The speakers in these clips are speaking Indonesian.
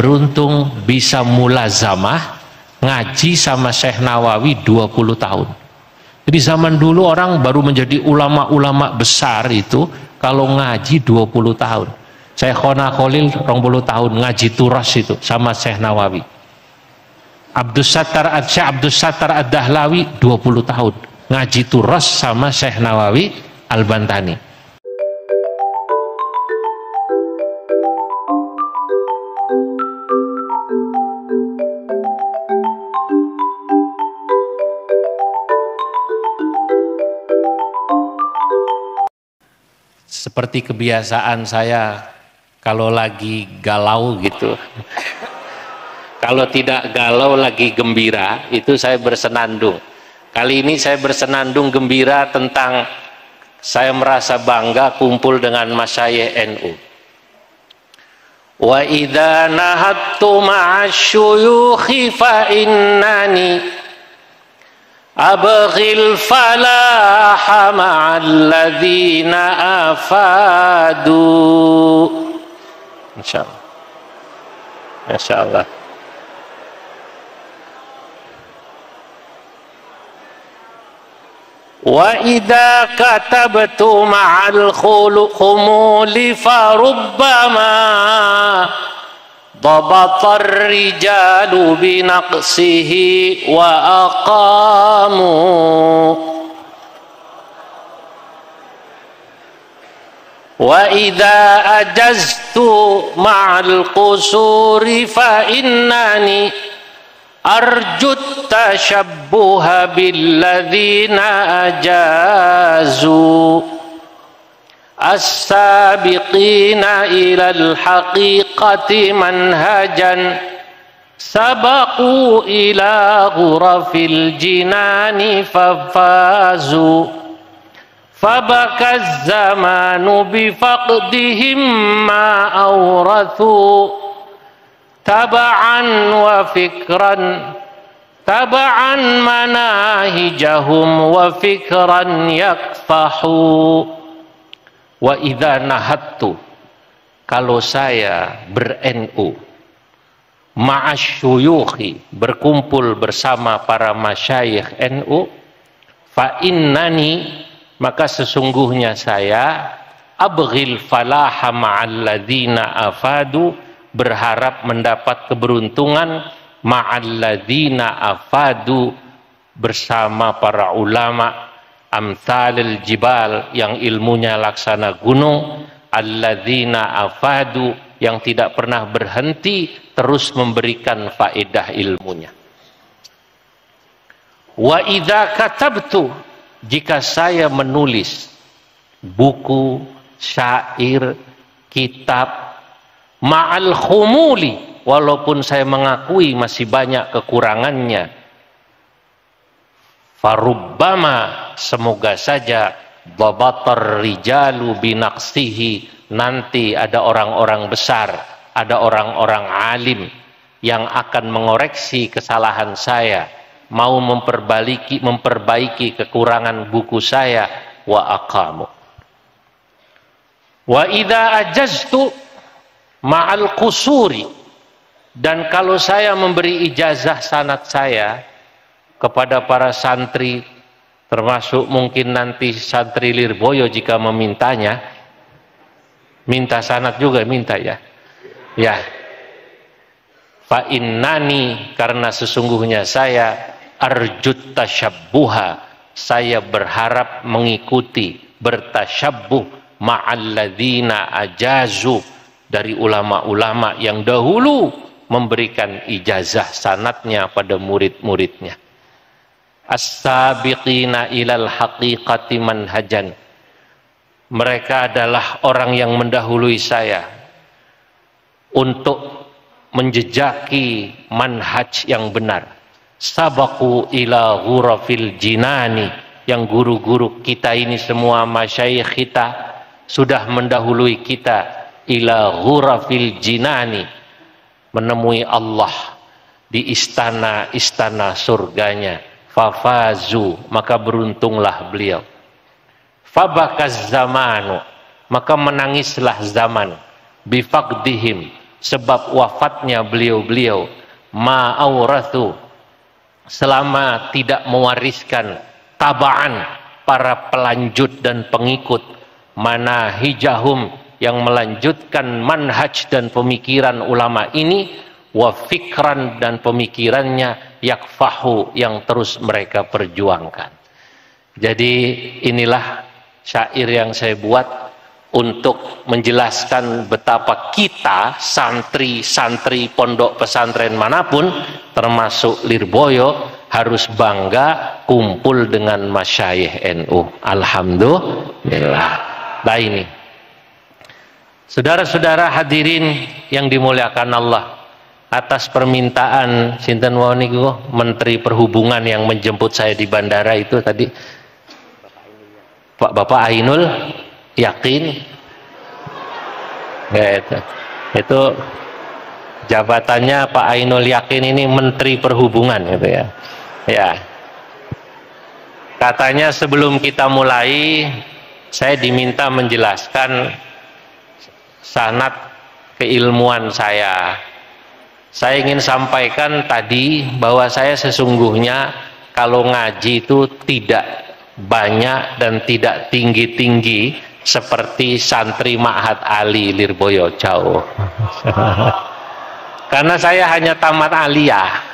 beruntung bisa mulazamah ngaji sama Syekh Nawawi 20 tahun. Jadi zaman dulu orang baru menjadi ulama-ulama besar itu kalau ngaji 20 tahun. Syekhona Khalil 20 tahun ngaji turas itu sama Syekh Nawawi. Abdus Sattar Ad-Dahlawi 20 tahun ngaji turas sama Syekh Nawawi Al-Bantani. Seperti kebiasaan saya kalau lagi galau gitu, kalau tidak galau lagi gembira, itu saya bersenandung. Kali ini saya bersenandung gembira tentang saya merasa bangga kumpul dengan masyayikh NU. Wa idza nahattu ma'asyuyukhi fa innani abghil falaha ma'alladzina afadu. Insyaallah. Masyaallah. Wa idza katabtu ma'al khumuli farubbama ضبط الرجال بنقصه وأقاموا وإذا أجزت مع القصور فإنني أرجو التشبه بالذين أجازوا السابقين إلى الحقيقة منهجا سبقوا إلى غرف الجنان ففازوا فبكى الزمان بفقدهم ما أورثوا تبعا وفكرا تبعا مناهجهم وفكرا يكفحوا. Wa idza nahattu, kalau saya ber-NU, ma'asyuyukhi, berkumpul bersama para masyayikh NU, fa innani, maka sesungguhnya saya abghil falaha ma'alladzina afadu, berharap mendapat keberuntungan ma'alladzina afadu, bersama para ulama amthalil jibal, yang ilmunya laksana gunung, alladzina afadu, yang tidak pernah berhenti terus memberikan faedah ilmunya. Wa idza katabtu, jika saya menulis buku, syair, kitab, ma'al khumuli, walaupun saya mengakui masih banyak kekurangannya, farubbama, semoga saja, dhabatar rijalu binaqsihi, nanti ada orang-orang besar, ada orang-orang alim yang akan mengoreksi kesalahan saya, mau memperbaiki kekurangan buku saya, wa aqamu. Wa idza ajaztu ma'al qusuri, dan kalau saya memberi ijazah sanad saya kepada para santri, termasuk mungkin nanti santri Lirboyo jika memintanya, minta sanad juga minta ya. Ya. Fa innani, karena sesungguhnya saya arjut tasyabbuha, saya berharap mengikuti, bertasyabbuh ma'alladzina ajazu, dari ulama-ulama yang dahulu memberikan ijazah sanadnya pada murid-muridnya. As-sabiqina ilal haqiqati manhajan, mereka adalah orang yang mendahului saya untuk menjejaki manhaj yang benar. Sabaku ila ghurafil jinani, yang guru-guru kita ini semua masyayikh kita sudah mendahului kita, ila ghurafil jinani, menemui Allah di istana-istana surganya. Fafazu, maka beruntunglah beliau. Fabakaz zamanu, maka menangislah zaman, bifaqdihim, sebab wafatnya beliau-beliau, ma'aurathu, selama tidak mewariskan tabaan para pelanjut dan pengikut, manahijahum, yang melanjutkan manhaj dan pemikiran ulama ini, wa fikran, dan pemikirannya yakfahu, yang terus mereka perjuangkan. Jadi inilah syair yang saya buat untuk menjelaskan betapa kita santri-santri pondok pesantren manapun, termasuk Lirboyo, harus bangga kumpul dengan masyayikh NU. Alhamdulillah. Nah ini, saudara-saudara hadirin yang dimuliakan Allah, atas permintaan sinten wau niku Menteri Perhubungan yang menjemput saya di bandara itu tadi, Bapak Ainul Yakin, ya, itu jabatannya Pak Ainul Yakin ini Menteri Perhubungan gitu ya. Ya, katanya sebelum kita mulai saya diminta menjelaskan sanad keilmuan saya. Saya ingin sampaikan tadi bahwa saya sesungguhnya kalau ngaji itu tidak banyak dan tidak tinggi-tinggi seperti santri Ma'had Ali Lirboyo, jauh. Karena saya hanya tamat aliyah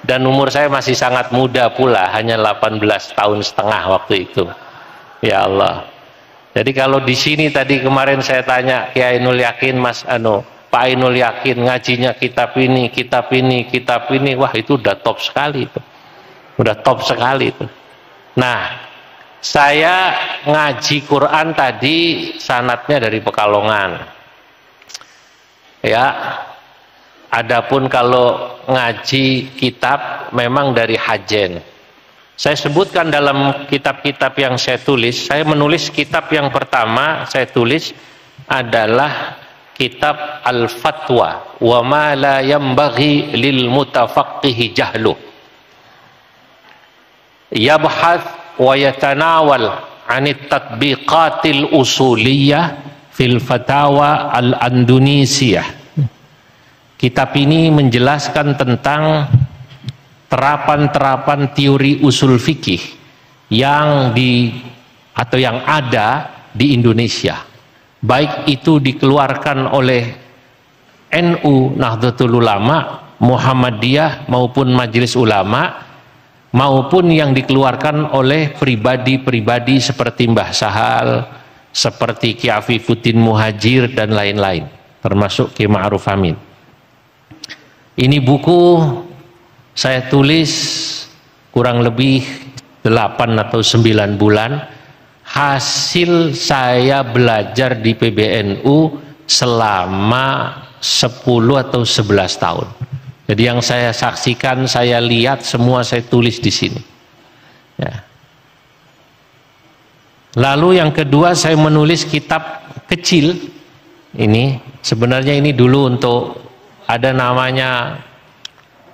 dan umur saya masih sangat muda pula, hanya 18 tahun setengah waktu itu. Ya Allah. Jadi kalau di sini tadi kemarin saya tanya Kiai Ainul Yakin, Mas Pak Ainul Yakin ngajinya kitab ini, kitab ini, kitab ini, wah itu udah top sekali itu. Udah top sekali itu. Nah, saya ngaji Quran tadi sanatnya dari Pekalongan. Ya. Adapun kalau ngaji kitab memang dari Hajen. Saya sebutkan dalam kitab-kitab yang saya tulis, saya menulis kitab yang pertama saya tulis adalah kitab Al-Fatwa wa ma la yambaghi lil mutafaqqihi jahlu. Yabhath wa yatanawal 'anit tatbiqatil usuliyah fil fatawa al-Indonesiyah. Kitab ini menjelaskan tentang terapan-terapan teori usul fikih yang ada di Indonesia. Baik itu dikeluarkan oleh NU Nahdlatul Ulama, Muhammadiyah maupun Majelis Ulama, maupun yang dikeluarkan oleh pribadi-pribadi seperti Mbah Sahal, seperti Ki Afifuddin Muhajir dan lain-lain, termasuk Ki Ma'ruf Amin. Ini buku saya tulis kurang lebih 8 atau 9 bulan. Hasil saya belajar di PBNU selama 10 atau 11 tahun. Jadi yang saya saksikan, saya lihat, semua saya tulis di sini. Ya. Lalu yang kedua saya menulis kitab kecil. Ini sebenarnya ini dulu untuk ada namanya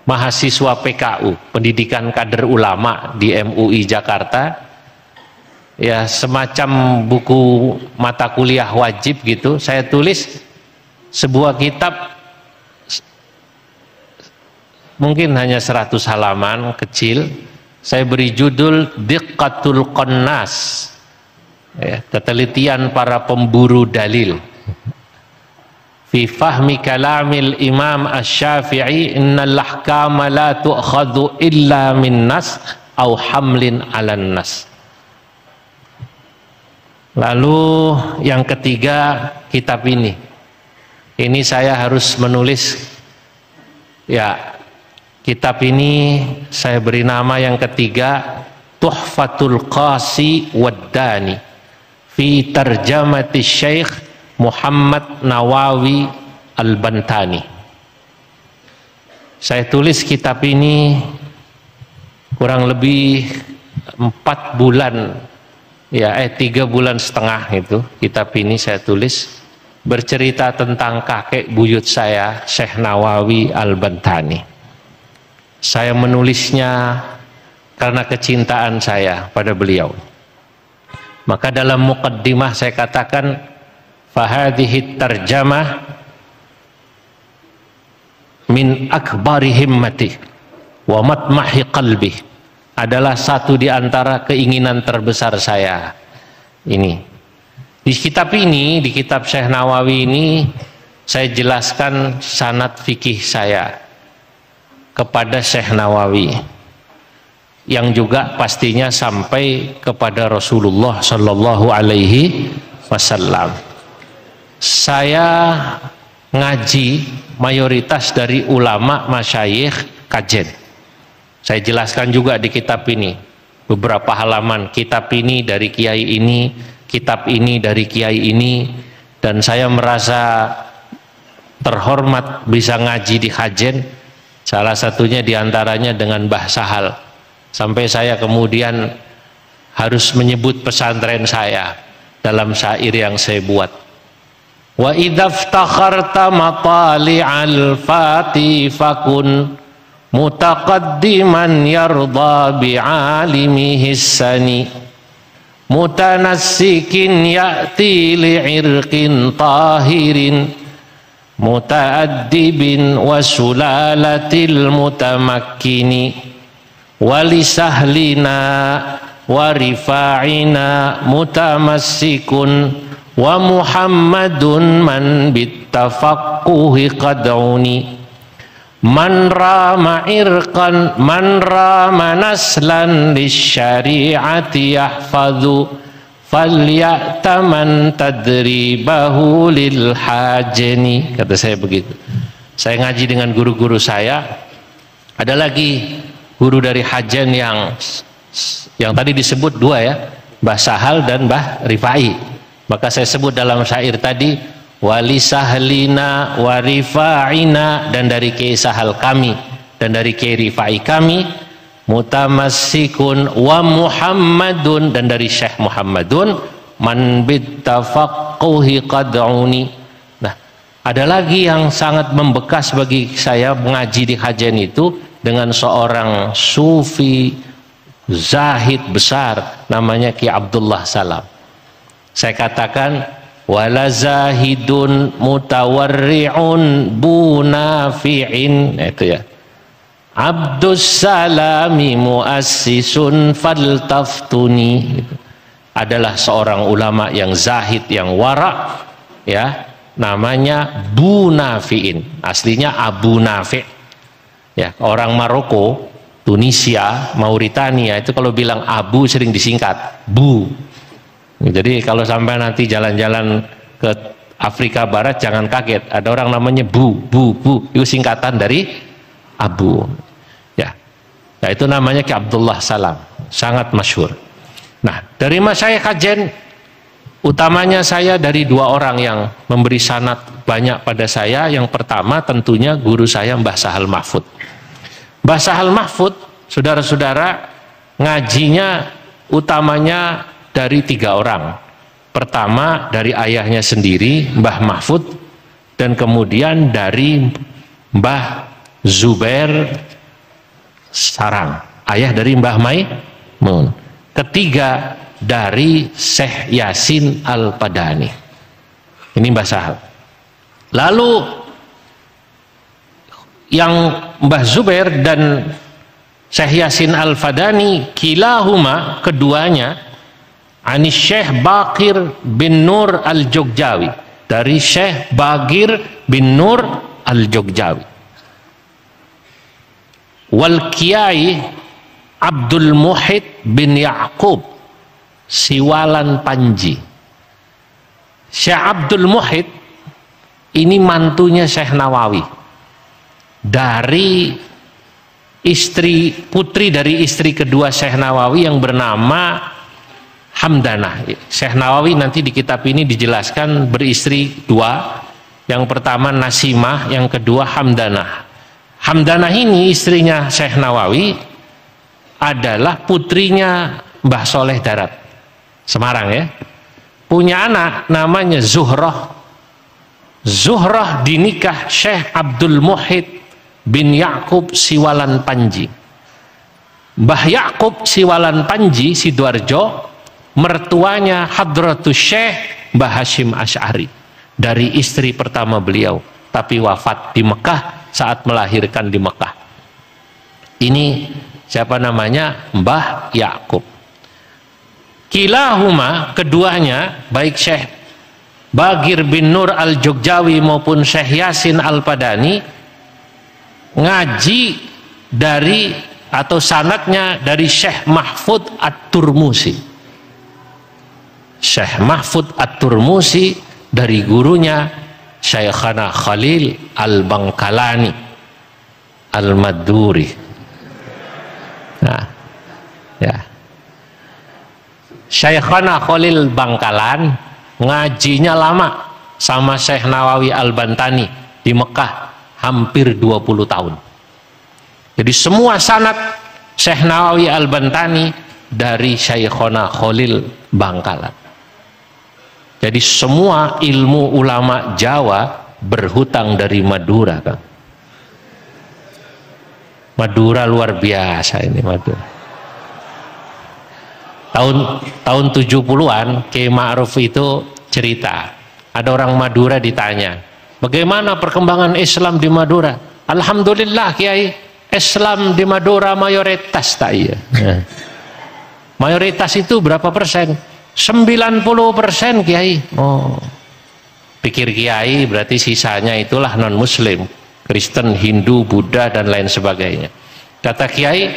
mahasiswa PKU, Pendidikan Kader Ulama di MUI Jakarta. Ya, semacam buku mata kuliah wajib gitu. Saya tulis sebuah kitab mungkin hanya 100 halaman, kecil. Saya beri judul Diqqatul Qannas, ya, ketelitian para pemburu dalil fi fahmi kalamil Imam Asy-Syafi'i, innal ahkama la tu'khadhu illa min nas au hamlin 'alan nas. Lalu yang ketiga kitab ini saya harus menulis, ya, kitab ini saya beri nama yang ketiga Tuhfatul Qasi Waddani fi tarjamati Syekh Muhammad Nawawi Al-Bantani. Saya tulis kitab ini kurang lebih 4 bulan, ya 3 bulan setengah itu. Kitab ini saya tulis bercerita tentang kakek buyut saya, Syekh Nawawi Al-Bantani. Saya menulisnya karena kecintaan saya pada beliau. Maka dalam muqaddimah saya katakan, fahadhihi tarjamah min akbari himmati wa matmahi qalbi, adalah satu di antara keinginan terbesar saya. Ini di kitab ini, di kitab Syekh Nawawi ini, saya jelaskan sanad fikih saya kepada Syekh Nawawi, yang juga pastinya sampai kepada Rasulullah Shallallahu Alaihi Wasallam. Saya ngaji mayoritas dari ulama masyayikh kajen. Saya jelaskan juga di kitab ini beberapa halaman, kitab ini dari kiai ini, kitab ini dari kiai ini, dan saya merasa terhormat bisa ngaji di kajen, salah satunya diantaranya dengan Mbah Sahal, sampai saya kemudian harus menyebut pesantren saya dalam syair yang saya buat. Wa idza iftakharta matali'al fati fakun mutaqaddiman yarda bi'alimihi sani mutanassikin ya'ti li'irqin tahirin muta'addibin wa sulalatil mutamakkini walisahlina wa rifa'ina mutamassikun wa muhammadun man bittafaqquhi qad'uni man rama irqan man rama naslan lisyari'ati yahfadhu falyataman tadribahu lil hajani. Kata saya begitu. Saya ngaji dengan guru-guru saya. Ada lagi guru dari Hajan yang tadi disebut dua ya, Mbah Sahal dan Mbah Rifai. Maka saya sebut dalam syair tadi wali sahlina wa rifa'ina, dan dari Kiai Sahal kami dan dari Kiai Rifai kami, mutamassikun wa muhammadun, dan dari Syekh Muhammadun, man bittafaqquhi qad'uni. Nah, ada lagi yang sangat membekas bagi saya mengaji di Hajan itu, dengan seorang sufi zahid besar namanya Ki Abdullah Salam. Saya katakan wala zahidun mutawarri'un bunafi'in, itu ya, Abdus Salami muassisun faltaftuni, adalah seorang ulama yang zahid, yang wara, ya, namanya Bunafi'in, aslinya Abu Nafi', ya, orang Maroko, Tunisia, Mauritania itu kalau bilang Abu sering disingkat Bu. Jadi kalau sampai nanti jalan-jalan ke Afrika Barat jangan kaget, ada orang namanya Bu, itu singkatan dari Abu. Ya, nah, itu namanya Ki Abdullah Salam, sangat masyhur. Nah, dari masyayikh Kajen, utamanya saya dari dua orang yang memberi sanad banyak pada saya. Yang pertama tentunya guru saya Mbah Sahal Mahfud. Mbah Sahal Mahfud, saudara-saudara, ngajinya utamanya dari tiga orang. Pertama dari ayahnya sendiri Mbah Mahfud, dan kemudian dari Mbah Zubair Sarang, ayah dari Mbah Maimun. Ketiga dari Syekh Yasin Al-Padani. Ini Mbah Sahal. Lalu yang Mbah Zubair dan Syekh Yasin Al-Fadani, kilahuma, keduanya, Anis Syekh Bakir bin Nur Al-Jogjawi, dari Syekh Bakir bin Nur Al-Jogjawi. Wal Kiai Abdul Muhid bin Ya'qub Siwalan Panji. Syekh Abdul Muhid ini mantunya Syekh Nawawi, dari istri, putri dari istri kedua Syekh Nawawi yang bernama Hamdanah. Syekh Nawawi nanti di kitab ini dijelaskan beristri dua, yang pertama Nasimah, yang kedua Hamdanah. Hamdanah ini istrinya Syekh Nawawi adalah putrinya Mbah Soleh Darat, Semarang ya. Punya anak namanya Zuhrah. Zuhrah dinikah Syekh Abdul Muhid bin Ya'qub Siwalan Panji. Mbah Ya'qub Siwalan Panji Sidoarjo, mertuanya Hadratus Syekh Mbah Hashim Asy'ari, dari istri pertama beliau, tapi wafat di Mekah saat melahirkan di Mekah. Ini siapa namanya? Mbah Yakub. Kilahuma, keduanya, baik Syekh Bagir bin Nur Al-Jogjawi maupun Syekh Yasin Al-Padani, ngaji dari atau sanadnya dari Syekh Mahfud At-Turmusi. Syekh Mahfud At-Turmusi dari gurunya Syekhana Khalil Al-Bangkalani Al-Maduri. Nah, ya. Syekhana Khalil Bangkalan ngajinya lama sama Syekh Nawawi Al-Bantani di Mekah hampir 20 tahun. Jadi semua sanad Syekh Nawawi Al-Bantani dari Syekhona Khalil Bangkalan. Jadi semua ilmu ulama Jawa berhutang dari Madura, Kang. Madura luar biasa ini Madura. Tahun 70-an Kiai Ma'ruf itu cerita, ada orang Madura ditanya, bagaimana perkembangan Islam di Madura? Alhamdulillah Kiai, Islam di Madura mayoritas tak iya. Nah, mayoritas itu berapa persen? 90% Kiai. Oh, pikir Kiai berarti sisanya itulah non Muslim, Kristen, Hindu, Buddha dan lain sebagainya. Kata Kiai,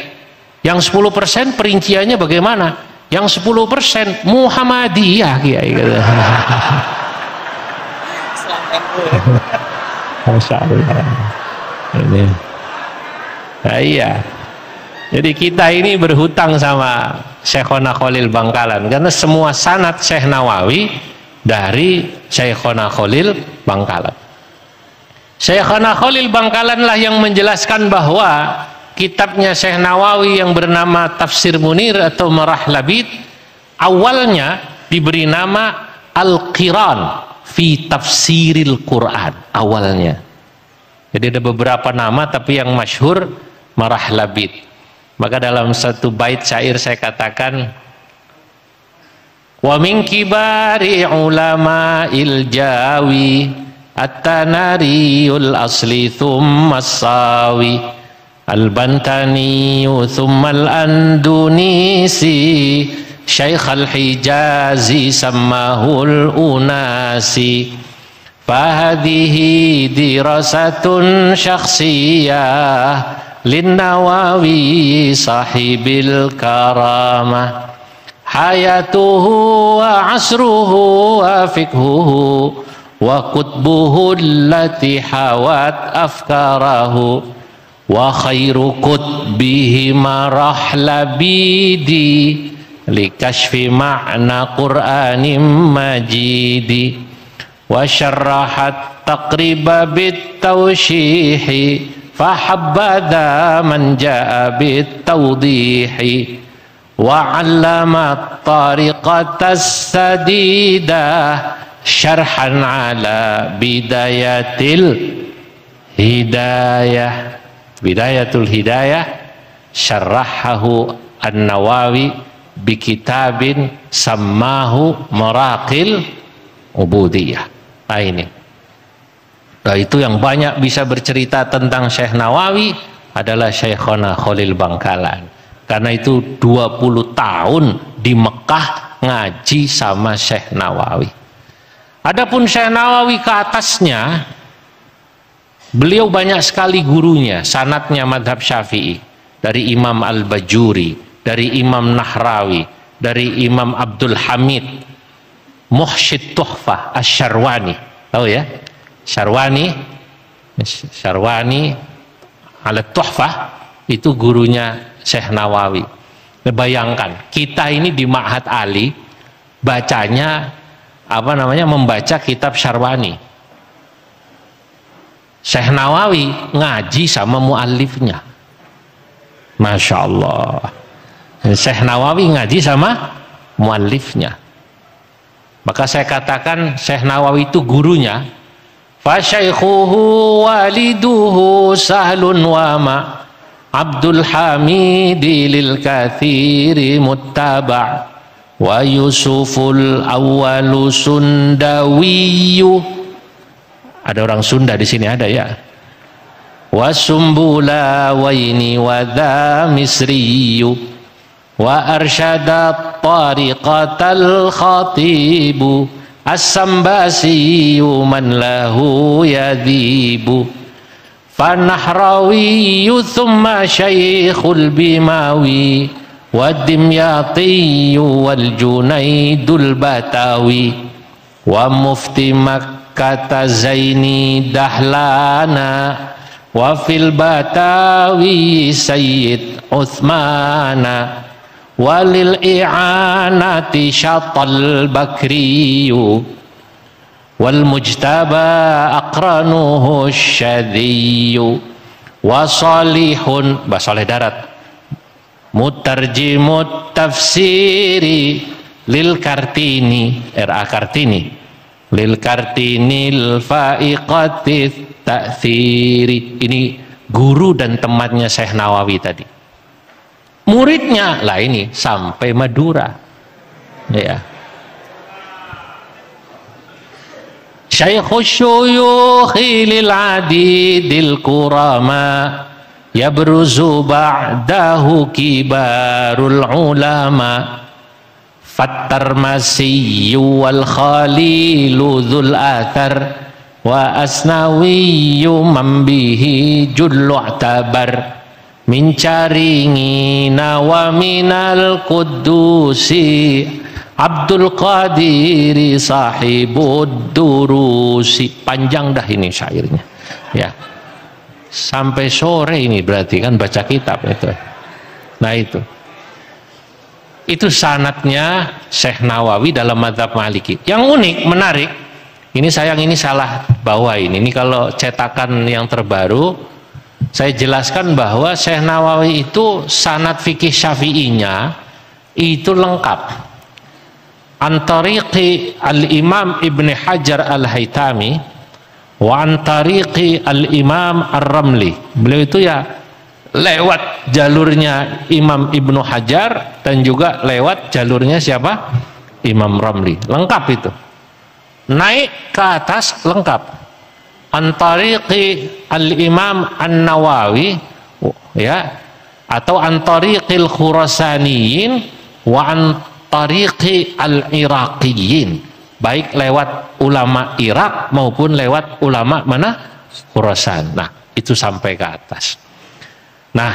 yang 10% perinciannya bagaimana? Yang 10% Muhammadiyah Kiai. Masya Allah. Ini. Nah, iya. Jadi kita ini berhutang sama Syekhona Khalil Bangkalan karena semua sanad Syekh Nawawi dari Syekhona Khalil Bangkalan. Syekhona Khalil Bangkalan lah yang menjelaskan bahwa kitabnya Syekh Nawawi yang bernama Tafsir Munir atau Marah Labid awalnya diberi nama Al-Qiran fi Tafsiril Quran awalnya. Jadi ada beberapa nama tapi yang masyhur Marah Labid. Maka dalam satu bait syair saya katakan, wa min kibari ulama iljawi at-tanariyul asli thumma sawi al-bantani thumma al-andunisi syekh al-hijazi sammahul unasi fahadihi dirasatun syakhsiyah Lin-Nawawi sahibil karamah hayatuhu wa asruhu wa fikhuhu wa kutbuhu allati hawat afkarahu wa khairu kutbihi marah labidi likashfi ma'na qur'anim majidi wa syarrahat taqriba bit tawshihi fahabbada man jaa bit tawdihi wa 'allama tariqatas sadidah syarhan ala bidayatil hidayah. Bidayatul hidayah syarrahahu an-Nawawi bi kitabin sammahu Maraqil Ubudiyah. Nah, ini. Nah, itu yang banyak bisa bercerita tentang Syekh Nawawi adalah Syekhona Khalil Bangkalan. Karena itu 20 tahun di Mekah ngaji sama Syekh Nawawi. Adapun Syekh Nawawi ke atasnya, beliau banyak sekali gurunya, sanadnya madhab Syafi'i, dari Imam Al-Bajuri, dari Imam Nahrawi, dari Imam Abdul Hamid, Muhsyid Tuhfah Asy-Syarwani, tahu ya? Syarwani ala Tuhfah itu gurunya Syekh Nawawi. Bayangkan kita ini di Ma'had Ali bacanya membaca kitab Syarwani. Syekh Nawawi ngaji sama muallifnya. Masya Allah. Syekh Nawawi ngaji sama muallifnya. Maka saya katakan Syekh Nawawi itu gurunya. Fasyaikhuhu waliduhu sahlun wa ma Abdul Hamidi lil kathiri muttaba' wa Yusuful awwalu sundawiyu. Ada orang Sunda di sini ada ya? وسنبلاوين وذا مصري وأرشد الطريقة الخطيب السنباسي من له يذيب فالنحراوي ثم شيخ البماوي والدمياطي والجنيد البتاوي ومفتي مكة زيني دحلانا وفي البتاوي سيد عثمان وللإعانة شط البكري والمجتبى أقرنه الشذي وصالح بصالح darat مترجم التفسير للكارتيني R.A. Kartini للكارتيني الفائقة التأثير. Ini guru dan temannya Syekh Nawawi tadi. Muridnya lah ini sampai Madura, ya. Syekhus syuyukhi lil adidil kurama yabruzu ba'dahu kibarul ulama Fattarmasiyyu wal khalilu dhul athar wa asnawiyyu man bihi jullu atabar min caringina wa minal qudusi Abdul Qadiri sahibud durusi. Panjang dah ini syairnya, ya, sampai sore ini berarti kan baca kitab itu. Nah itu sanadnya Syekh Nawawi dalam mazhab Maliki. Yang unik, menarik, ini sayang ini salah bawa ini kalau cetakan yang terbaru saya jelaskan bahwa Syekh Nawawi itu sanad fikih syafi'inya itu lengkap. Antariqi al-Imam Ibn Hajar al-Haytami wa antariqi al-Imam ar-Ramli. Beliau itu ya lewat jalurnya Imam Ibnu Hajar dan juga lewat jalurnya siapa? Imam Ramli. Lengkap itu. Naik ke atas lengkap. Antariqi al-Imam An-Nawawi, ya, atau antariqil Khurasaniyin wa antariqi al-Iraqiyin. Baik lewat ulama Irak maupun lewat ulama mana? Khurasan. Nah, itu sampai ke atas. Nah,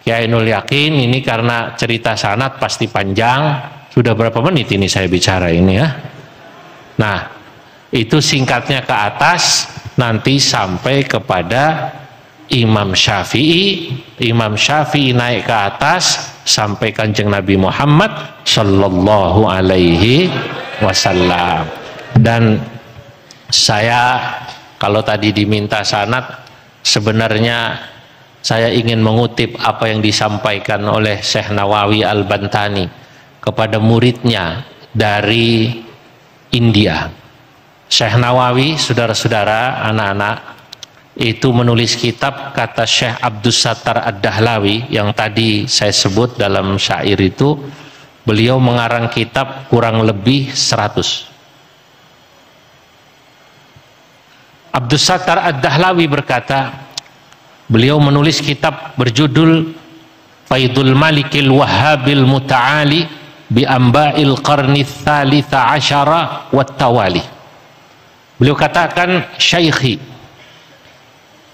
Kiai Ainul Yakin ini karena cerita sanad pasti panjang. Sudah berapa menit ini saya bicara ini ya. Nah, itu singkatnya ke atas nanti sampai kepada Imam Syafi'i. Imam Syafi'i naik ke atas sampai Kanjeng Nabi Muhammad sallallahu alaihi wasallam. Dan saya kalau tadi diminta sanad, sebenarnya saya ingin mengutip apa yang disampaikan oleh Syekh Nawawi Al-Bantani kepada muridnya dari India. Syekh Nawawi, saudara-saudara, anak-anak, itu menulis kitab, kata Syekh Abdus Sattar Ad-Dahlawi yang tadi saya sebut dalam syair itu, beliau mengarang kitab kurang lebih 100. Abdus Sattar Ad-Dahlawi berkata, beliau menulis kitab berjudul Faidul Malikil Wahhabil Muta'ali bi Amba'il Qarni Thalitha Asyara wat Tawali. Beliau katakan, Syaikhi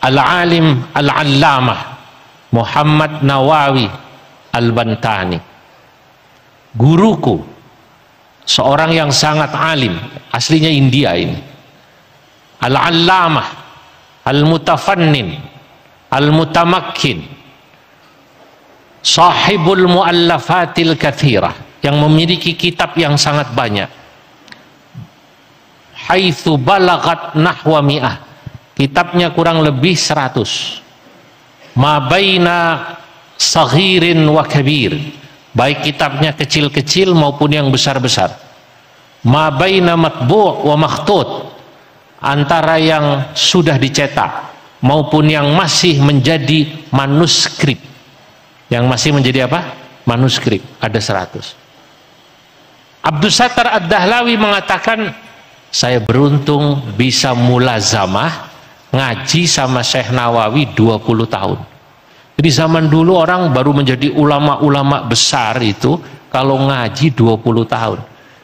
Al-Alim Al-Allamah Muhammad Nawawi Al-Bantani, guruku, seorang yang sangat alim, aslinya India ini, Al-Allamah Al-Mutafannin Al-Mutamakkin, Sahibul Mu'allafatil Kathirah, yang memiliki kitab yang sangat banyak, Haitsu balagat nahwa mi'ah, kitabnya kurang lebih 100, ma baina saghirin wa kabir, baik kitabnya kecil-kecil maupun yang besar-besar, ma baina matbu' wa makhtut, antara yang sudah dicetak maupun yang masih menjadi manuskrip. Yang masih menjadi apa? Manuskrip, ada 100. Abdus Sattar Ad-Dahlawi mengatakan, saya beruntung bisa mulazamah ngaji sama Syekh Nawawi 20 tahun. Jadi zaman dulu orang baru menjadi ulama-ulama besar itu kalau ngaji 20 tahun.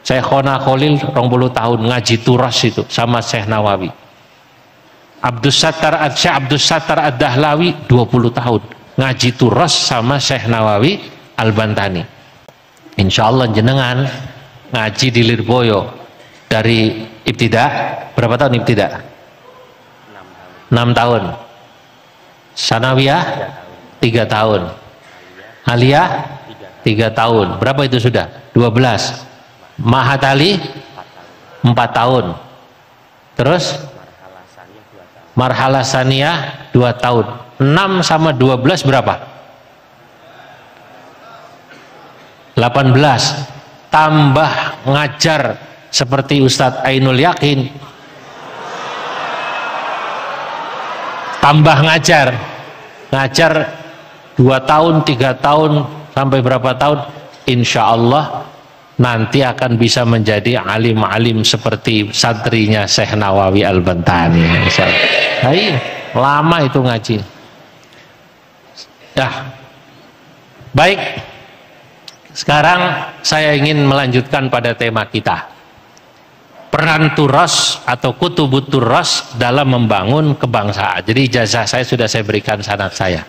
Syekhona Khalil 20 tahun ngaji turas itu sama Syekh Nawawi. Syekh Abdus Sattar Ad-Dahlawi 20 tahun ngaji turas sama Syekh Nawawi Al-Bantani. Insya Allah jenengan ngaji di Lirboyo dari ibtida, berapa tahun ibtida? 6 tahun. Sanawiyah 3 tahun. Aliyah 3 tahun. Berapa itu sudah? 12. Mahatali 4 tahun. Terus Marhalah Saniyah 2 tahun. 6 sama 12 berapa? 18. Tambah ngajar seperti Ustadz Ainul Yakin, tambah ngajar 2 tahun 3 tahun sampai berapa tahun, insya Allah nanti akan bisa menjadi alim-alim seperti santrinya Syekh Nawawi Al-Bantani. Hai, lama itu ngaji. Ya, baik. Sekarang saya ingin melanjutkan pada tema kita, peran turas atau kutubut turas dalam membangun kebangsaan. Jadi ijazah saya sudah saya berikan sanad saya.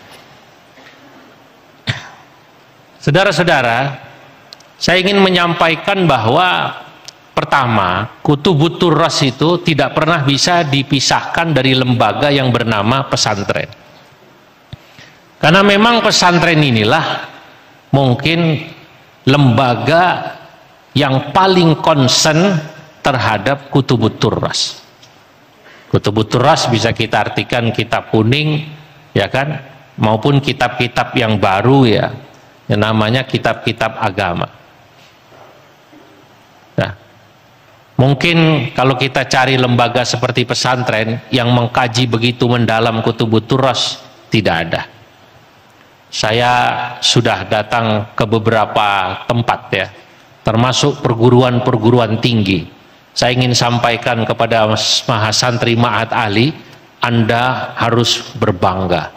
Saudara-saudara, saya ingin menyampaikan bahwa pertama, kutubut turas itu tidak pernah bisa dipisahkan dari lembaga yang bernama pesantren. Karena memang pesantren inilah mungkin lembaga yang paling concern terhadap kutubut turas. Kutubut turas bisa kita artikan kitab kuning, ya kan, maupun kitab-kitab yang baru ya, yang namanya kitab-kitab agama. Nah, mungkin kalau kita cari lembaga seperti pesantren yang mengkaji begitu mendalam kutubut turas, tidak ada. Saya sudah datang ke beberapa tempat ya, termasuk perguruan-perguruan tinggi. Saya ingin sampaikan kepada mahasantri Ma'had Ali, Anda harus berbangga.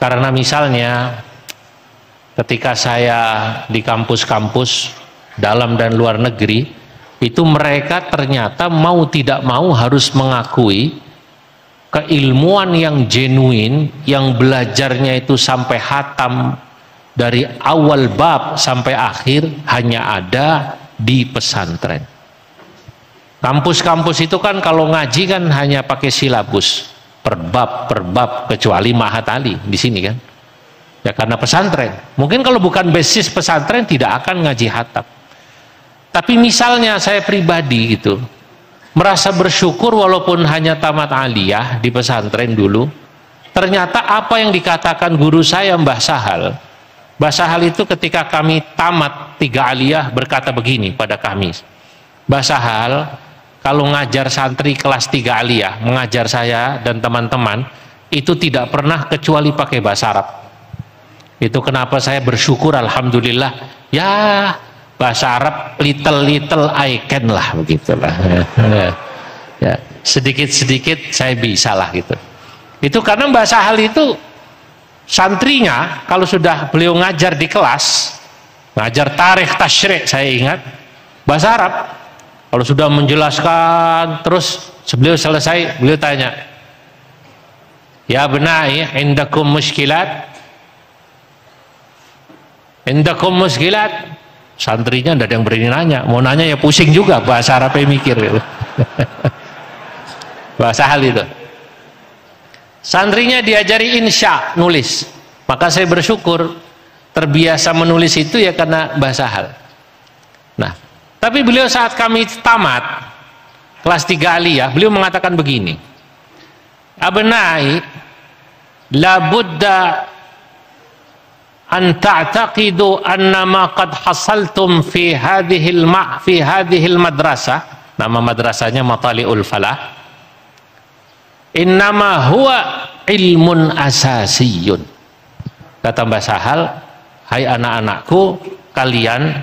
Karena misalnya ketika saya di kampus-kampus dalam dan luar negeri, itu mereka ternyata mau tidak mau harus mengakui keilmuan yang genuine, yang belajarnya itu sampai hatam dari awal bab sampai akhir hanya ada di pesantren. Kampus-kampus itu kan kalau ngaji kan hanya pakai silabus per bab, kecuali Ma'had Ali di sini kan. Ya karena pesantren. Mungkin kalau bukan basis pesantren tidak akan ngaji hatam. Tapi misalnya saya pribadi gitu, merasa bersyukur walaupun hanya tamat aliyah di pesantren dulu, ternyata apa yang dikatakan guru saya Mbah Sahal itu ketika kami tamat 3 aliyah berkata begini pada kami, Mbah Sahal kalau ngajar santri kelas 3 aliyah, mengajar saya dan teman-teman itu tidak pernah kecuali pakai bahasa Arab. Itu kenapa saya bersyukur, alhamdulillah ya, bahasa Arab little I can lah, begitulah. Ya, sedikit-sedikit saya bisa lah gitu. Itu karena bahasa hal itu santrinya kalau sudah beliau ngajar di kelas, ngajar tarikh tasyrik, saya ingat bahasa Arab. Kalau sudah menjelaskan terus sebelum selesai beliau tanya, ya benai indakum muskilat, indakum muskilat. Santrinya tidak ada yang berani nanya, mau nanya ya pusing juga, bahasa Arabnya mikir gitu. Bahasa hal itu. Santrinya diajari insya, nulis. Maka saya bersyukur terbiasa menulis itu ya karena bahasa hal. Nah, tapi beliau saat kami tamat kelas 3 aliyah, beliau mengatakan begini, abnai la budda an ta'taqidu annama qad hasaltum fi hadhil madrasah, nama madrasahnya Matali'ul Falah, innama huwa ilmun asasiyun. Kata Mbah Sahal, hai anak-anakku, kalian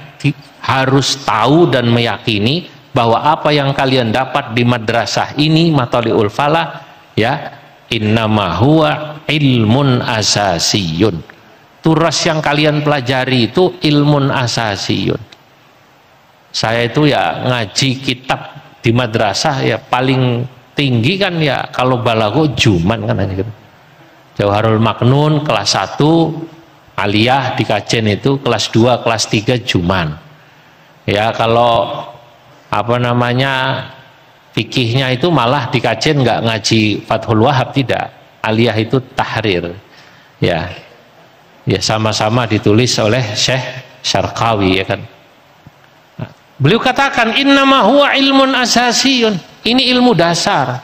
harus tahu dan meyakini bahwa apa yang kalian dapat di madrasah ini Matali'ul Falah Ya, innama huwa ilmun asasiyun. Turas yang kalian pelajari itu ilmun asasiyun. Saya itu ya ngaji kitab di madrasah ya paling tinggi kan ya kalau balago juman kan gitu. Jauharul Maknun kelas 1, aliyah di kajen itu kelas 2, kelas 3 juman. Ya kalau apa namanya fikihnya itu malah di kajen nggak ngaji Fathul Wahab, tidak. Aliyah itu tahrir. Ya. Ya sama-sama ditulis oleh Syekh Syarqawi ya kan. Beliau katakan innama huwa ilmun asasiyun. Ini ilmu dasar.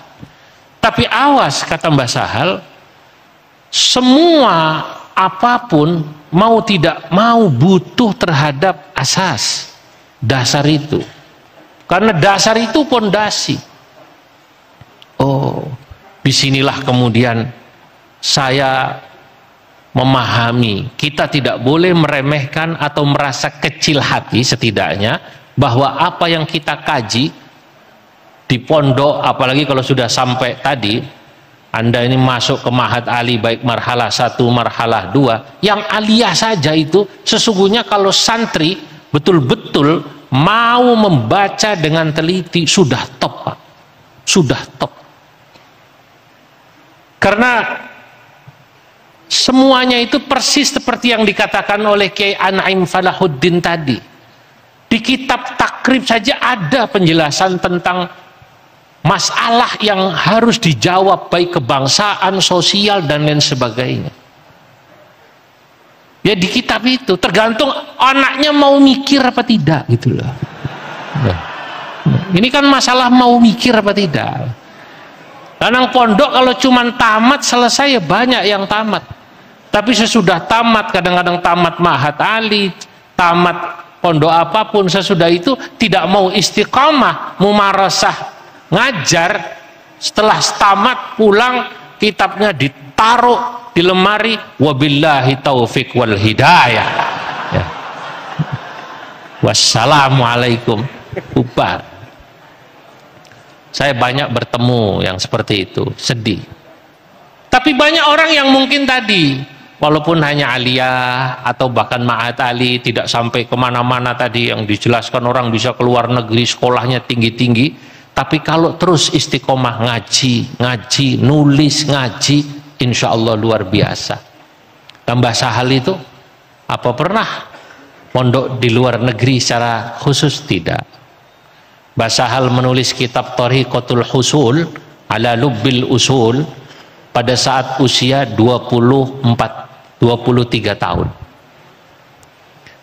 Tapi awas kata Mbah Sahal, semua apapun mau tidak mau butuh terhadap asas dasar itu. Karena dasar itu pondasi. Oh, disinilah kemudian saya memahami kita tidak boleh meremehkan atau merasa kecil hati setidaknya bahwa apa yang kita kaji di pondok, apalagi kalau sudah sampai tadi Anda ini masuk ke Ma'had Ali baik marhalah 1, marhalah 2, yang aliyah saja itu sesungguhnya kalau santri betul-betul mau membaca dengan teliti sudah top Pak, sudah top. Karena semuanya itu persis seperti yang dikatakan oleh Kiai An'im Falahuddin tadi. Di kitab takrib saja ada penjelasan tentang masalah yang harus dijawab baik kebangsaan, sosial dan lain sebagainya. Ya di kitab itu tergantung anaknya mau mikir apa tidak gitu loh. Ini kan masalah mau mikir apa tidak. Lanang pondok kalau cuma tamat selesai ya banyak yang tamat. Tapi sesudah tamat, kadang-kadang tamat Ma'had Ali, tamat pondok apapun, sesudah itu tidak mau istiqamah, mumarasah ngajar, setelah tamat pulang kitabnya ditaruh di lemari, wabillahi taufik wal hidayah. Ya. Wassalamualaikum. Bubar. Saya banyak bertemu yang seperti itu, sedih. Tapi banyak orang yang mungkin tadi walaupun hanya aliyah atau bahkan Ma'had Ali tidak sampai kemana-mana tadi yang dijelaskan orang bisa keluar negeri sekolahnya tinggi-tinggi, tapi kalau terus istiqomah ngaji, nulis, ngaji, insya Allah luar biasa. Tambah Sahal itu apa pernah pondok di luar negeri secara khusus? Tidak. Mbah Sahal menulis kitab Thariqatul Husul ala Lubbil Usul pada saat usia 23 tahun.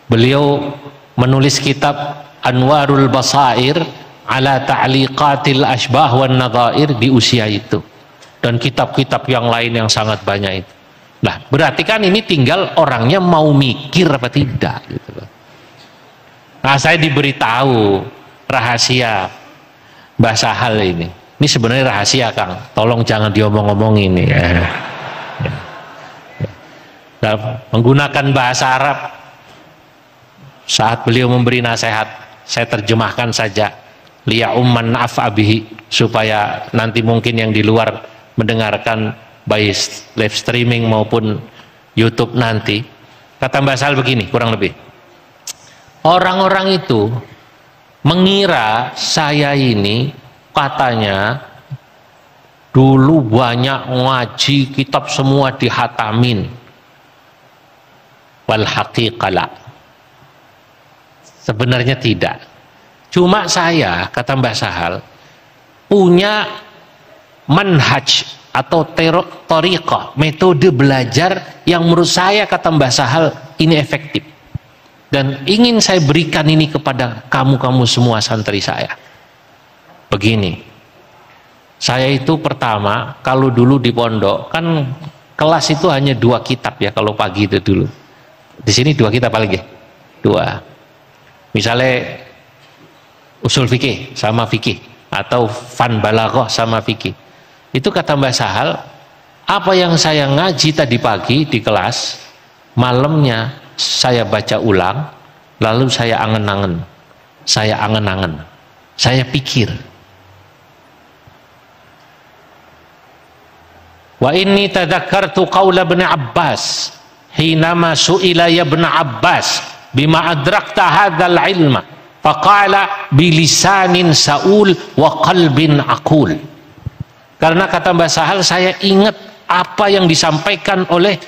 Beliau menulis kitab Anwarul Basair ala Ta'liqatil Ashbah wan Nadhair di usia itu, dan kitab-kitab yang lain yang sangat banyak itu. Nah, berarti kan ini tinggal orangnya mau mikir apa tidak gitu loh. Nah, saya diberitahu rahasia Mbah Sahal ini. Ini sebenarnya rahasia Kang, tolong jangan diomong-omongin ya. Nah, menggunakan bahasa Arab saat beliau memberi nasihat, saya terjemahkan saja liya umman af'abihi, supaya nanti mungkin yang di luar mendengarkan baik live streaming maupun YouTube nanti. Kata Mbak Sal begini kurang lebih, orang-orang itu mengira saya ini katanya dulu banyak ngaji, kitab semua dihatamin. Wal haqiqala, sebenarnya tidak. Cuma saya, kata Mbah Sahal, punya manhaj atau thariqah, metode belajar yang menurut saya, kata Mbah Sahal, ini efektif. Dan ingin saya berikan ini kepada kamu-kamu semua santri saya. Begini, saya itu pertama, kalau dulu di pondok, kan kelas itu hanya 2 kitab ya, kalau pagi itu dulu. Di sini 2 kitab lagi, 2. Misalnya usul fikih sama fikih, atau fan balaghah sama fikih. Itu kata Mbah Sahal, apa yang saya ngaji tadi pagi di kelas, malamnya saya baca ulang, lalu saya angen-angen, saya pikir. Wa inni tadzakartu qaula Ibn Abbas hinama su'ila ya Ibn Abbas bima adrakta hadzal ilma faqala bilisanin saul wa qalbin aqul. Karena kata Mbah Sahal, saya ingat apa yang disampaikan oleh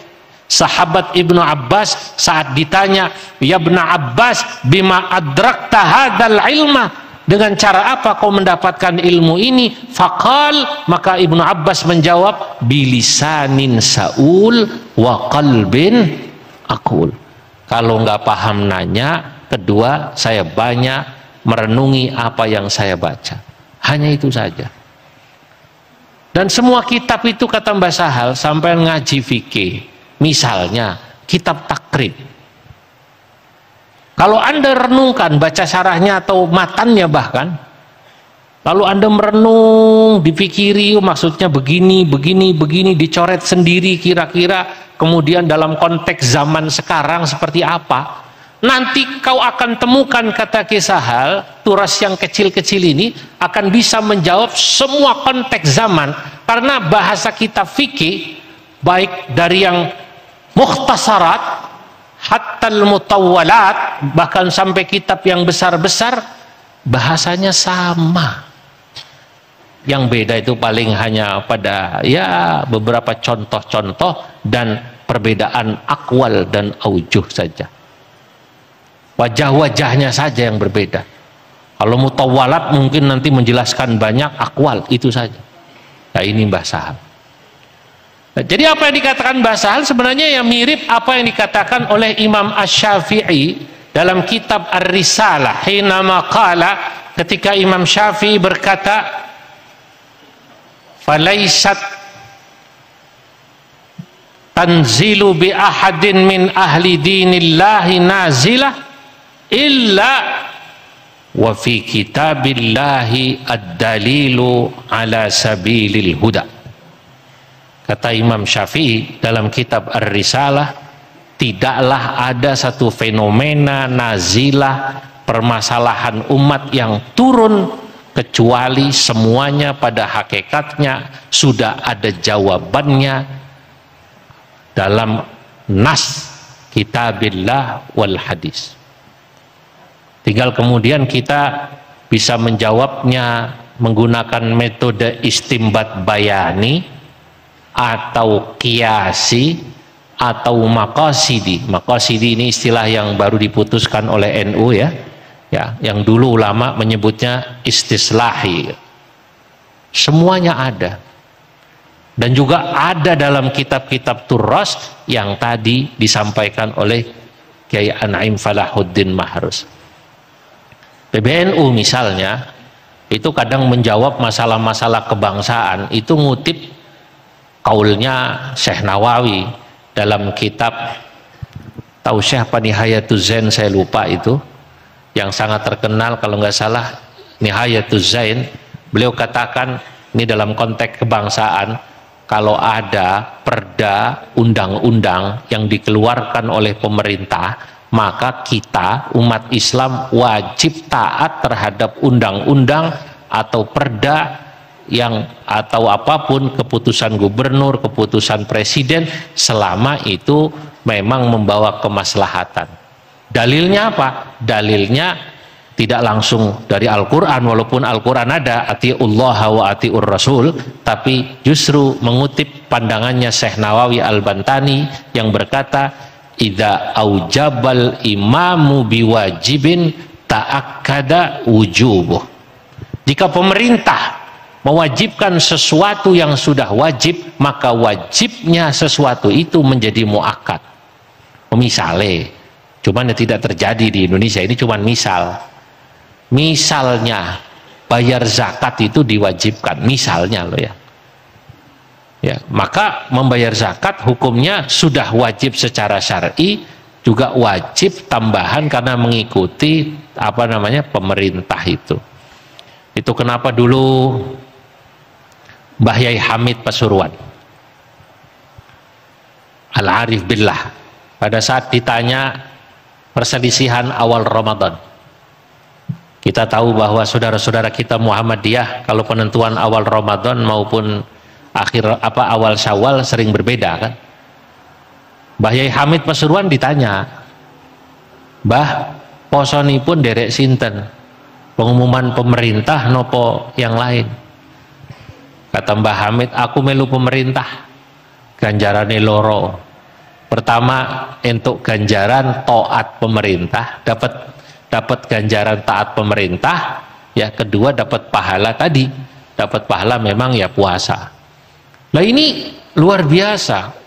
sahabat Ibnu Abbas saat ditanya, ya Ibnu Abbas bima adrakta hadzal ilma, dengan cara apa kau mendapatkan ilmu ini? Faqal, maka Ibnu Abbas menjawab, bilisanin saul wa qalbin aqul. Kalau nggak paham nanya, kedua saya banyak merenungi apa yang saya baca. Hanya itu saja. Dan semua kitab itu kata Mbah Sahal, sampai ngaji fikih, misalnya kitab takrib, kalau Anda renungkan, baca syarahnya atau matannya bahkan, lalu Anda merenung, dipikiri, maksudnya begini, begini, begini, dicoret sendiri kira-kira, kemudian dalam konteks zaman sekarang seperti apa, nanti kau akan temukan, kata Ki Sahal, turas yang kecil-kecil ini akan bisa menjawab semua konteks zaman, karena bahasa kitab fikih, baik dari yang mukhtasarat, hatta al-mutawwalat, bahkan sampai kitab yang besar-besar, bahasanya sama. Yang beda itu paling hanya pada ya beberapa contoh-contoh dan perbedaan akwal dan aujuh saja. Wajah-wajahnya saja yang berbeda. Kalau mutawwalat mungkin nanti menjelaskan banyak, akwal itu saja. Nah ini Mbah Sahal. Nah, jadi apa yang dikatakan Mbah Sahal sebenarnya yang mirip apa yang dikatakan oleh Imam Asy-Syafi'i dalam kitab Ar-Risalah. Hinama qala, ketika Imam Syafi'i berkata, falaisat tanzilu bi ahadin min ahli dinillahi nazilah illa wa fi kitabillahi ad-dalilu ala sabilil huda. Kata Imam Syafi'i dalam kitab Ar-Risalah, tidaklah ada satu fenomena nazilah, permasalahan umat yang turun, kecuali semuanya pada hakikatnya sudah ada jawabannya dalam nas kitabillah wal hadis. Tinggal kemudian kita bisa menjawabnya menggunakan metode istimbat bayani atau kiasi atau maqasidi. Maqasidi ini istilah yang baru diputuskan oleh NU ya. Ya, yang dulu ulama menyebutnya istislahi. Semuanya ada. Dan juga ada dalam kitab-kitab turas yang tadi disampaikan oleh Kiai An'im Falahuddin Mahrus. PBNU misalnya itu kadang menjawab masalah-masalah kebangsaan itu ngutip kaulnya Syekh Nawawi dalam kitab Tausyah Nihayatuz Zain, saya lupa itu, yang sangat terkenal kalau nggak salah, Nihayatuz Zain. Beliau katakan ini dalam konteks kebangsaan, kalau ada perda undang-undang yang dikeluarkan oleh pemerintah, maka kita umat Islam wajib taat terhadap undang-undang atau perda yang atau apapun, keputusan gubernur, keputusan presiden, selama itu memang membawa kemaslahatan. Dalilnya apa? Dalilnya tidak langsung dari Al-Quran, walaupun Al-Quran ada ati'ullaha wa ati'ur rasul, tapi justru mengutip pandangannya Syekh Nawawi Al-Bantani yang berkata, idza aujabal imamu biwajibin ta'akkada wujubuh. Jika pemerintah mewajibkan sesuatu yang sudah wajib, maka wajibnya sesuatu itu menjadi muakkad. Misalnya, cuman tidak terjadi di Indonesia, ini cuman misal. Misalnya bayar zakat itu diwajibkan, misalnya loh ya. Ya, maka membayar zakat hukumnya sudah wajib secara syar'i, juga wajib tambahan karena mengikuti apa namanya pemerintah itu. Itu kenapa dulu Mbah Yai Hamid Pasuruan Al-Arif Billah pada saat ditanya perselisihan awal Ramadan, kita tahu bahwa saudara-saudara kita Muhammadiyah kalau penentuan awal Ramadan maupun awal Syawal sering berbeda kan. Mbah Yai Hamid Pasuruan ditanya, Mbah, posonipun derek sinten? Pengumuman pemerintah nopo yang lain? Kata Mbah Hamid, aku melu pemerintah, ganjarane loro. Pertama, untuk ganjaran taat pemerintah, dapat ganjaran taat pemerintah. Ya, kedua dapat pahala tadi, dapat pahala memang ya puasa. Nah ini luar biasa.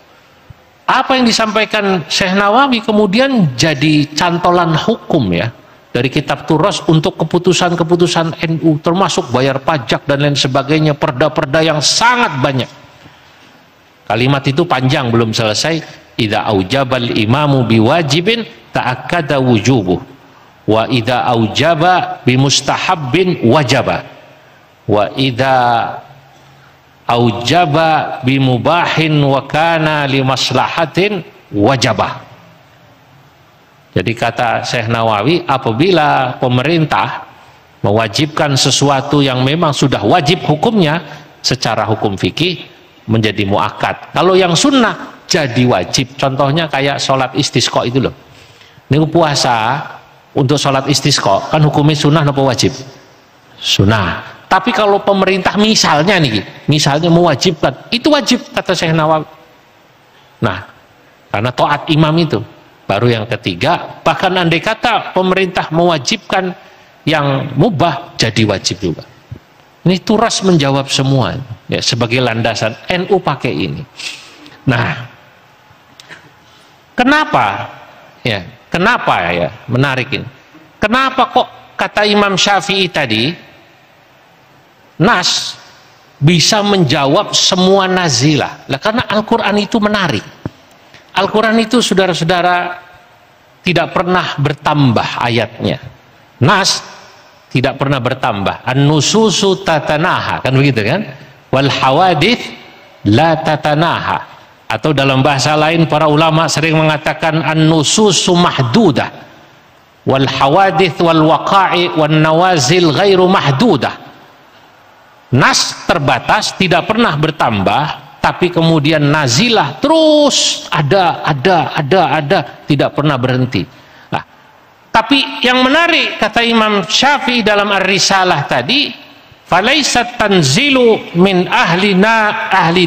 Apa yang disampaikan Syekh Nawawi kemudian jadi cantolan hukum ya dari kitab Turas untuk keputusan-keputusan NU, termasuk bayar pajak dan lain sebagainya, perda-perda yang sangat banyak. Kalimat itu panjang, belum selesai. Idza aujabal imamu biwajibin ta'akkada wujubuh, wa idza aujaba bimustahabbin wajaba, wa idza aujaba bimubahin wa kana limaslahatin wajabah. Jadi kata Syekh Nawawi, apabila pemerintah mewajibkan sesuatu yang memang sudah wajib hukumnya secara hukum fikih menjadi muakkad. Kalau yang sunnah jadi wajib. Contohnya kayak sholat istisqa itu loh. Ini puasa untuk sholat istisqa kan hukumnya sunnah apa wajib? Sunnah. Tapi kalau pemerintah misalnya mewajibkan, itu wajib kata Syekh Nawawi. Nah, karena taat imam itu. Baru yang ketiga, bahkan andai kata pemerintah mewajibkan yang mubah jadi wajib juga. Ini Turas menjawab semua ya, sebagai landasan NU pakai ini. Nah, kenapa ya menarik ini? Kenapa kok kata Imam Syafi'i tadi nas bisa menjawab semua nazilah? Lah karena Al-Quran itu menarik. Al-Quran itu saudara-saudara tidak pernah bertambah ayatnya. Nas tidak pernah bertambah. An-nususu tatanaha, kan begitu kan? Wal hawadits la tatanaha. Atau dalam bahasa lain para ulama sering mengatakan an-nususu mahdudah. Wal hawadits wal waqa'i wan nawazil ghairu mahdudah. Nas terbatas, tidak pernah bertambah, tapi kemudian nazilah terus ada, tidak pernah berhenti. Nah, tapi yang menarik kata Imam Syafi'i dalam Ar-Risalah tadi, falaisat tanzilu min ahli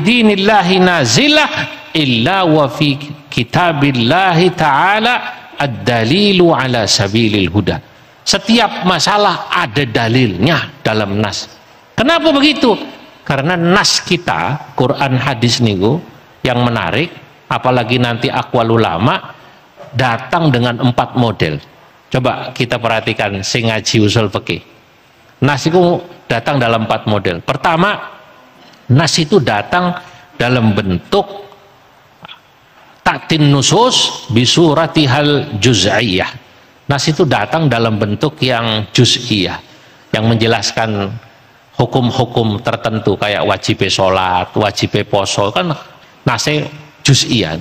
dinillahi nazilah illa wa fi kitabillahi ta'ala ad-dalilu ala sabilil huda. Setiap masalah ada dalilnya dalam nas. Kenapa begitu? Karena nas kita, Quran hadis niku yang menarik, apalagi nanti aqwal ulama datang dengan 4 model. Coba kita perhatikan sing ngaji usul fikih. Nas itu datang dalam 4 model. Pertama, nas itu datang dalam bentuk ta'tin nusus bisuratihal juz'iyah. Nas itu datang dalam bentuk yang juz'iyah, yang menjelaskan hukum-hukum tertentu kayak wajib sholat, wajib poso, kan nasnya juz'iyah.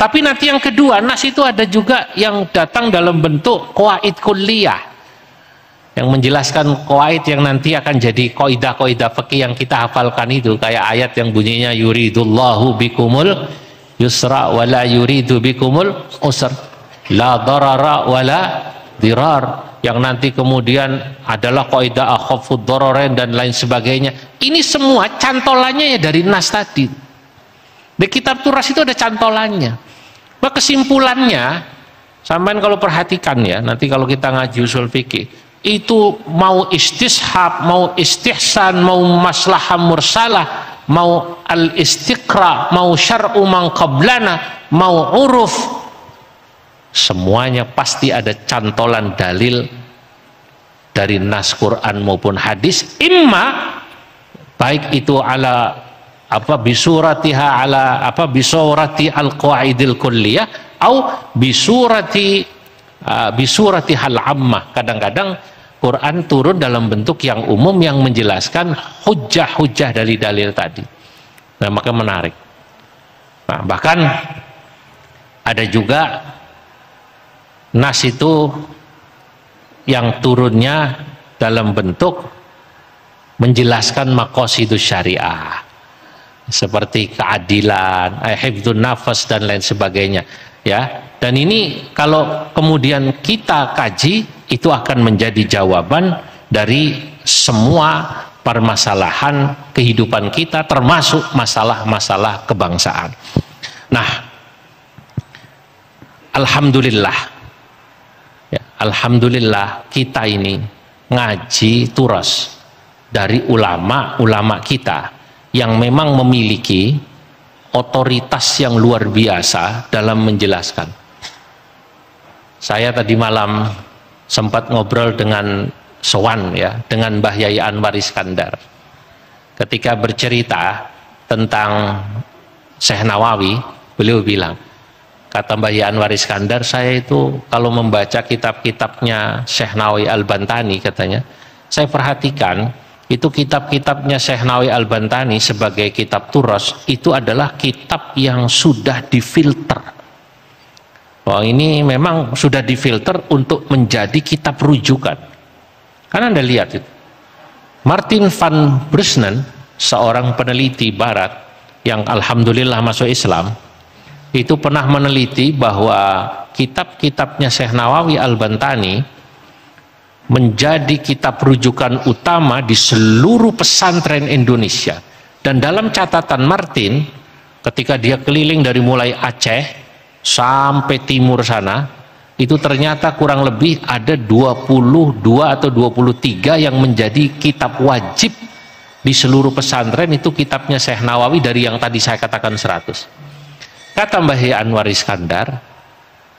Tapi nanti yang kedua, nas itu ada juga yang datang dalam bentuk qawaid kulliyah, yang menjelaskan qawaid yang nanti akan jadi kaidah-kaidah fikih yang kita hafalkan itu, kayak ayat yang bunyinya yuridullahu bikumul yusra wa la yuridu bikumul usra la darara wa la dirar, yang nanti kemudian adalah kaidah akhafud dararain dan lain sebagainya. Ini semua cantolannya ya dari nas tadi. Di kitab Turas itu ada cantolannya. Nah, kesimpulannya, sampean kalau perhatikan ya, nanti kalau kita ngaji usul fikih, itu mau istishab, mau istihsan, mau maslahah mursalah, mau al-istiqra, mau syar'u man qablana, mau uruf, semuanya pasti ada cantolan dalil dari nas Quran maupun hadis, imma baik itu ala bisuratiha ala bisurati al-qawaidil kulliyah atau bisuratihal ammah. Kadang-kadang Quran turun dalam bentuk yang umum yang menjelaskan hujjah-hujjah dari dalil tadi. Nah, maka menarik. Nah, bahkan ada juga nas itu yang turunnya dalam bentuk menjelaskan maqasidus syariah. seperti keadilan, hifdzun nafas dan lain sebagainya, ya. Dan ini kalau kemudian kita kaji, itu akan menjadi jawaban dari semua permasalahan kehidupan kita, termasuk masalah-masalah kebangsaan. Nah, alhamdulillah, ya, alhamdulillah kita ini ngaji turas dari ulama-ulama kita yang memang memiliki otoritas yang luar biasa dalam menjelaskan. Saya tadi malam sempat ngobrol dengan Sowan, ya, dengan Mbah Yai Anwar Iskandar. Ketika bercerita tentang Syekh Nawawi, beliau bilang, kata Mbah Yai Anwar Iskandar, saya itu kalau membaca kitab-kitabnya Syekh Nawawi Al-Bantani, katanya, saya perhatikan itu kitab-kitabnya Syekh Nawawi Al-Bantani sebagai kitab turas, itu adalah kitab yang sudah difilter. Oh, ini memang sudah difilter untuk menjadi kitab rujukan. Karena Anda lihat itu, Martin van Brusnen, seorang peneliti barat yang alhamdulillah masuk Islam, itu pernah meneliti bahwa kitab-kitabnya Syekh Nawawi Al-Bantani menjadi kitab rujukan utama di seluruh pesantren Indonesia. Dan dalam catatan Martin, ketika dia keliling dari mulai Aceh sampai timur sana, itu ternyata kurang lebih ada 22 atau 23 yang menjadi kitab wajib di seluruh pesantren. Itu kitabnya Syekh Nawawi dari yang tadi saya katakan 100. Kata Mbah Yai Anwar Iskandar,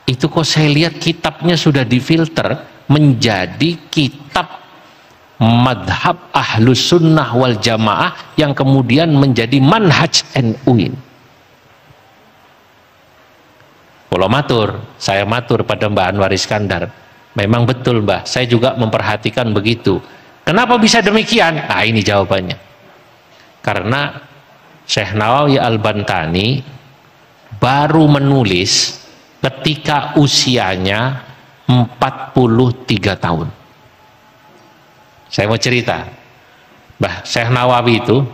itu kok saya lihat kitabnya sudah difilter menjadi kitab madhab ahlus sunnah wal jamaah yang kemudian menjadi manhaj NU. Kalau saya matur pada Mbah Anwar Iskandar, memang betul Mbah, saya juga memperhatikan begitu. Kenapa bisa demikian? Nah, ini jawabannya. Karena Syekh Nawawi Al-Bantani baru menulis ketika usianya 43 tahun. Saya mau cerita, Mbah Syekh Nawawi itu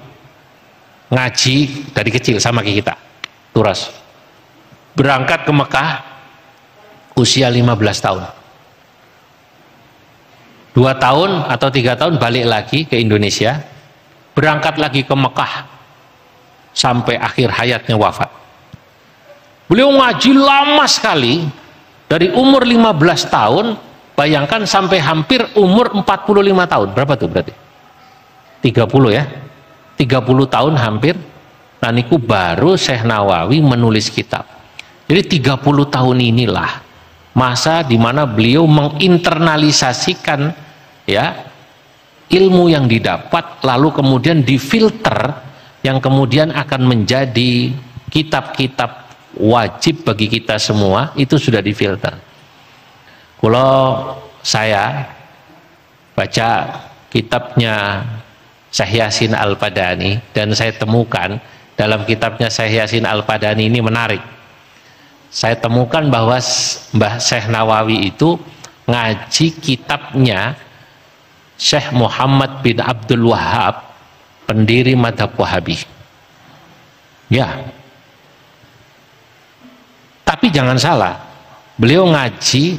ngaji dari kecil sama kita, turas. Berangkat ke Mekah usia 15 tahun. 2 tahun atau 3 tahun balik lagi ke Indonesia, berangkat lagi ke Mekah sampai akhir hayatnya wafat. Beliau ngaji lama sekali, dari umur 15 tahun, bayangkan sampai hampir umur 45 tahun. Berapa tuh berarti? 30 ya? 30 tahun hampir. Nah, niku baru Syekh Nawawi menulis kitab. Jadi 30 tahun inilah masa di mana beliau menginternalisasikan, ya, ilmu yang didapat, lalu kemudian difilter yang kemudian akan menjadi kitab-kitab wajib bagi kita semua. Itu sudah difilter. Kalau saya baca kitabnya Syekh Yasin Al-Padani, dan saya temukan dalam kitabnya Syekh Yasin Al-Padani ini menarik. Saya temukan bahwa Mbah Syekh Nawawi itu ngaji kitabnya Syekh Muhammad bin Abdul Wahab, pendiri madhab Wahabi. Ya. Tapi jangan salah, beliau ngaji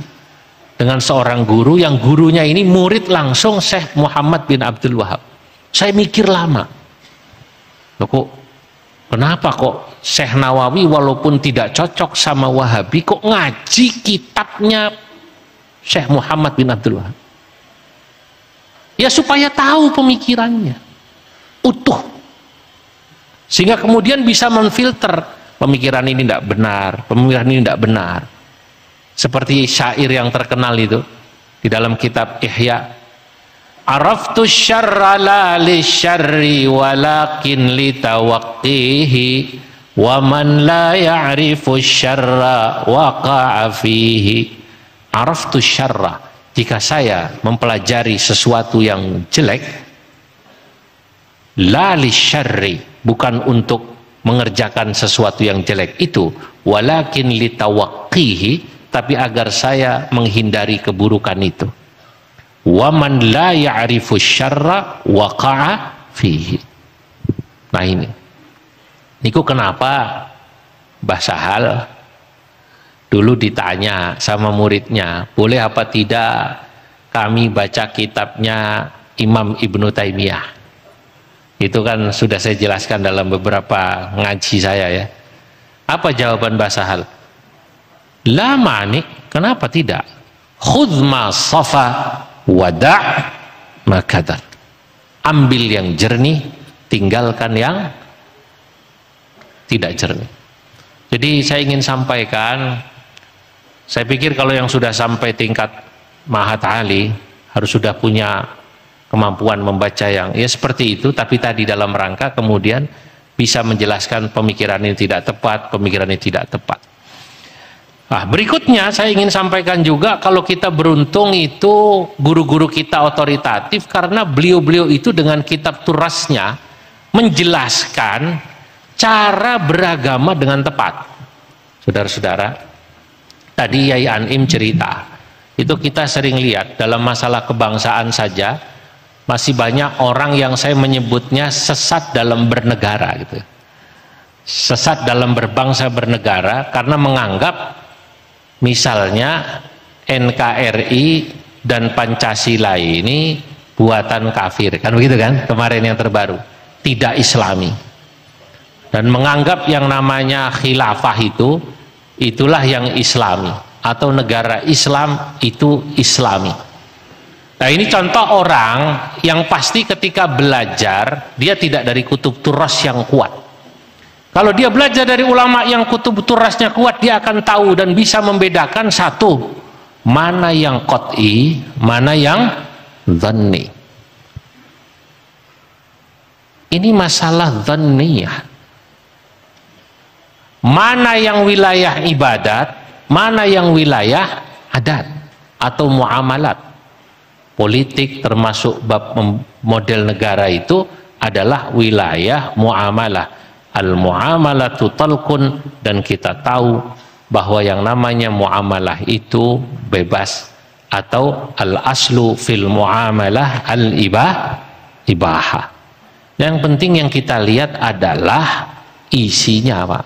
dengan seorang guru yang gurunya ini murid langsung Syekh Muhammad bin Abdul Wahab. Saya mikir lama, loh kok kenapa kok Syekh Nawawi walaupun tidak cocok sama Wahabi kok ngaji kitabnya Syekh Muhammad bin Abdul Wahab? Ya supaya tahu pemikirannya utuh, sehingga kemudian bisa memfilter pemikiran ini tidak benar, pemikiran ini tidak benar. Seperti syair yang terkenal itu di dalam kitab Ihya, araftu syarra la li syarri walakin li tawaqqihi wa man la ya'rifu syarra waqa'a fihi. Araftu syarra, jika saya mempelajari sesuatu yang jelek, la li syarri, bukan untuk mengerjakan sesuatu yang jelek itu, walakin li tawaqqihi, tapi agar saya menghindari keburukan itu. Wa man la ya'rifu syarra waqa'a fihi. Nah ini, Niku kenapa Mbah Sahal dulu ditanya sama muridnya, boleh apa tidak kami baca kitabnya Imam Ibnu Taimiyah. Itu kan sudah saya jelaskan dalam beberapa ngaji saya ya. Apa jawaban Mbah Sahal? La mani, kenapa tidak? Khudh ma safa wada' ma kadar. Ambil yang jernih, tinggalkan yang tidak jernih. Jadi saya ingin sampaikan, saya pikir kalau yang sudah sampai tingkat Mahat Ali harus sudah punya kemampuan membaca yang ya seperti itu, tapi tadi dalam rangka kemudian bisa menjelaskan pemikiran ini tidak tepat, pemikiran ini tidak tepat. Nah, berikutnya saya ingin sampaikan juga, kalau kita beruntung itu guru-guru kita otoritatif, karena beliau-beliau itu dengan kitab turasnya menjelaskan cara beragama dengan tepat. Saudara-saudara, tadi Yai Anim cerita, itu kita sering lihat dalam masalah kebangsaan saja, masih banyak orang yang saya menyebutnya sesat dalam bernegara gitu. Sesat dalam berbangsa bernegara karena menganggap misalnya NKRI dan Pancasila ini buatan kafir, kan begitu kan, kemarin yang terbaru, tidak Islami. Dan menganggap yang namanya khilafah itu, itulah yang Islami, atau negara Islam itu Islami. Nah, ini contoh orang yang pasti ketika belajar dia tidak dari kutub turas yang kuat. Kalau dia belajar dari ulama yang kutub turasnya kuat, dia akan tahu dan bisa membedakan satu, mana yang qat'i, mana yang dhanni. Ini masalah dhanniyah. Mana yang wilayah ibadat, mana yang wilayah adat atau muamalat. Politik termasuk bab model negara itu adalah wilayah muamalah. Al-muamalatu talqun, dan kita tahu bahwa yang namanya muamalah itu bebas, atau al-aslu fil muamalah al-ibahah. Yang penting yang kita lihat adalah isinya, Pak,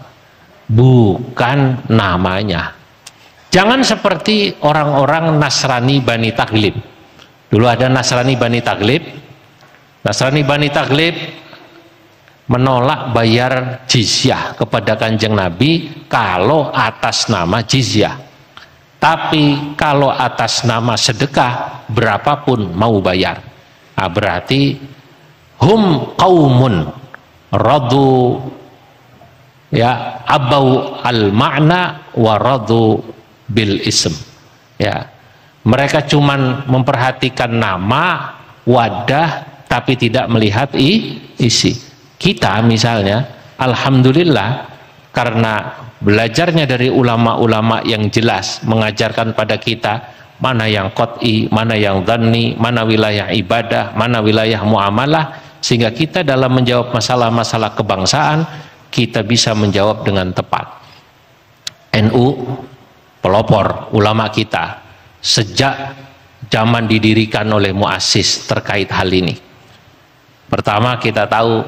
bukan namanya. Jangan seperti orang-orang Nasrani Bani Taglib. Dulu ada Nasrani Bani Taglib. Nasrani Bani Taglib menolak bayar jizyah kepada Kanjeng Nabi kalau atas nama jizyah. Tapi kalau atas nama sedekah berapapun mau bayar. Nah, berarti hum qaumun radu ya abau al makna waradu bil ism. Ya, mereka cuman memperhatikan nama, wadah, tapi tidak melihat isi. Kita misalnya, alhamdulillah, karena belajarnya dari ulama-ulama yang jelas mengajarkan pada kita mana yang qat'i, mana yang dhanni, mana wilayah ibadah, mana wilayah muamalah, sehingga kita dalam menjawab masalah-masalah kebangsaan kita bisa menjawab dengan tepat. NU pelopor ulama kita sejak zaman didirikan oleh muassis terkait hal ini. Pertama, kita tahu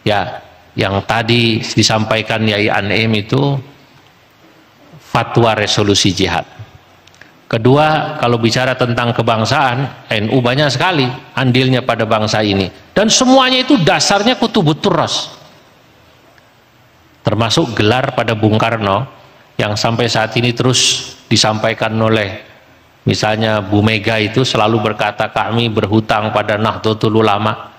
ya, yang tadi disampaikan Yai Anim itu fatwa resolusi jihad. Kedua, kalau bicara tentang kebangsaan, NU banyak sekali andilnya pada bangsa ini, dan semuanya itu dasarnya kutubut turas, termasuk gelar pada Bung Karno yang sampai saat ini terus disampaikan oleh misalnya Bu Mega, itu selalu berkata kami berhutang pada Nahdlatul Ulama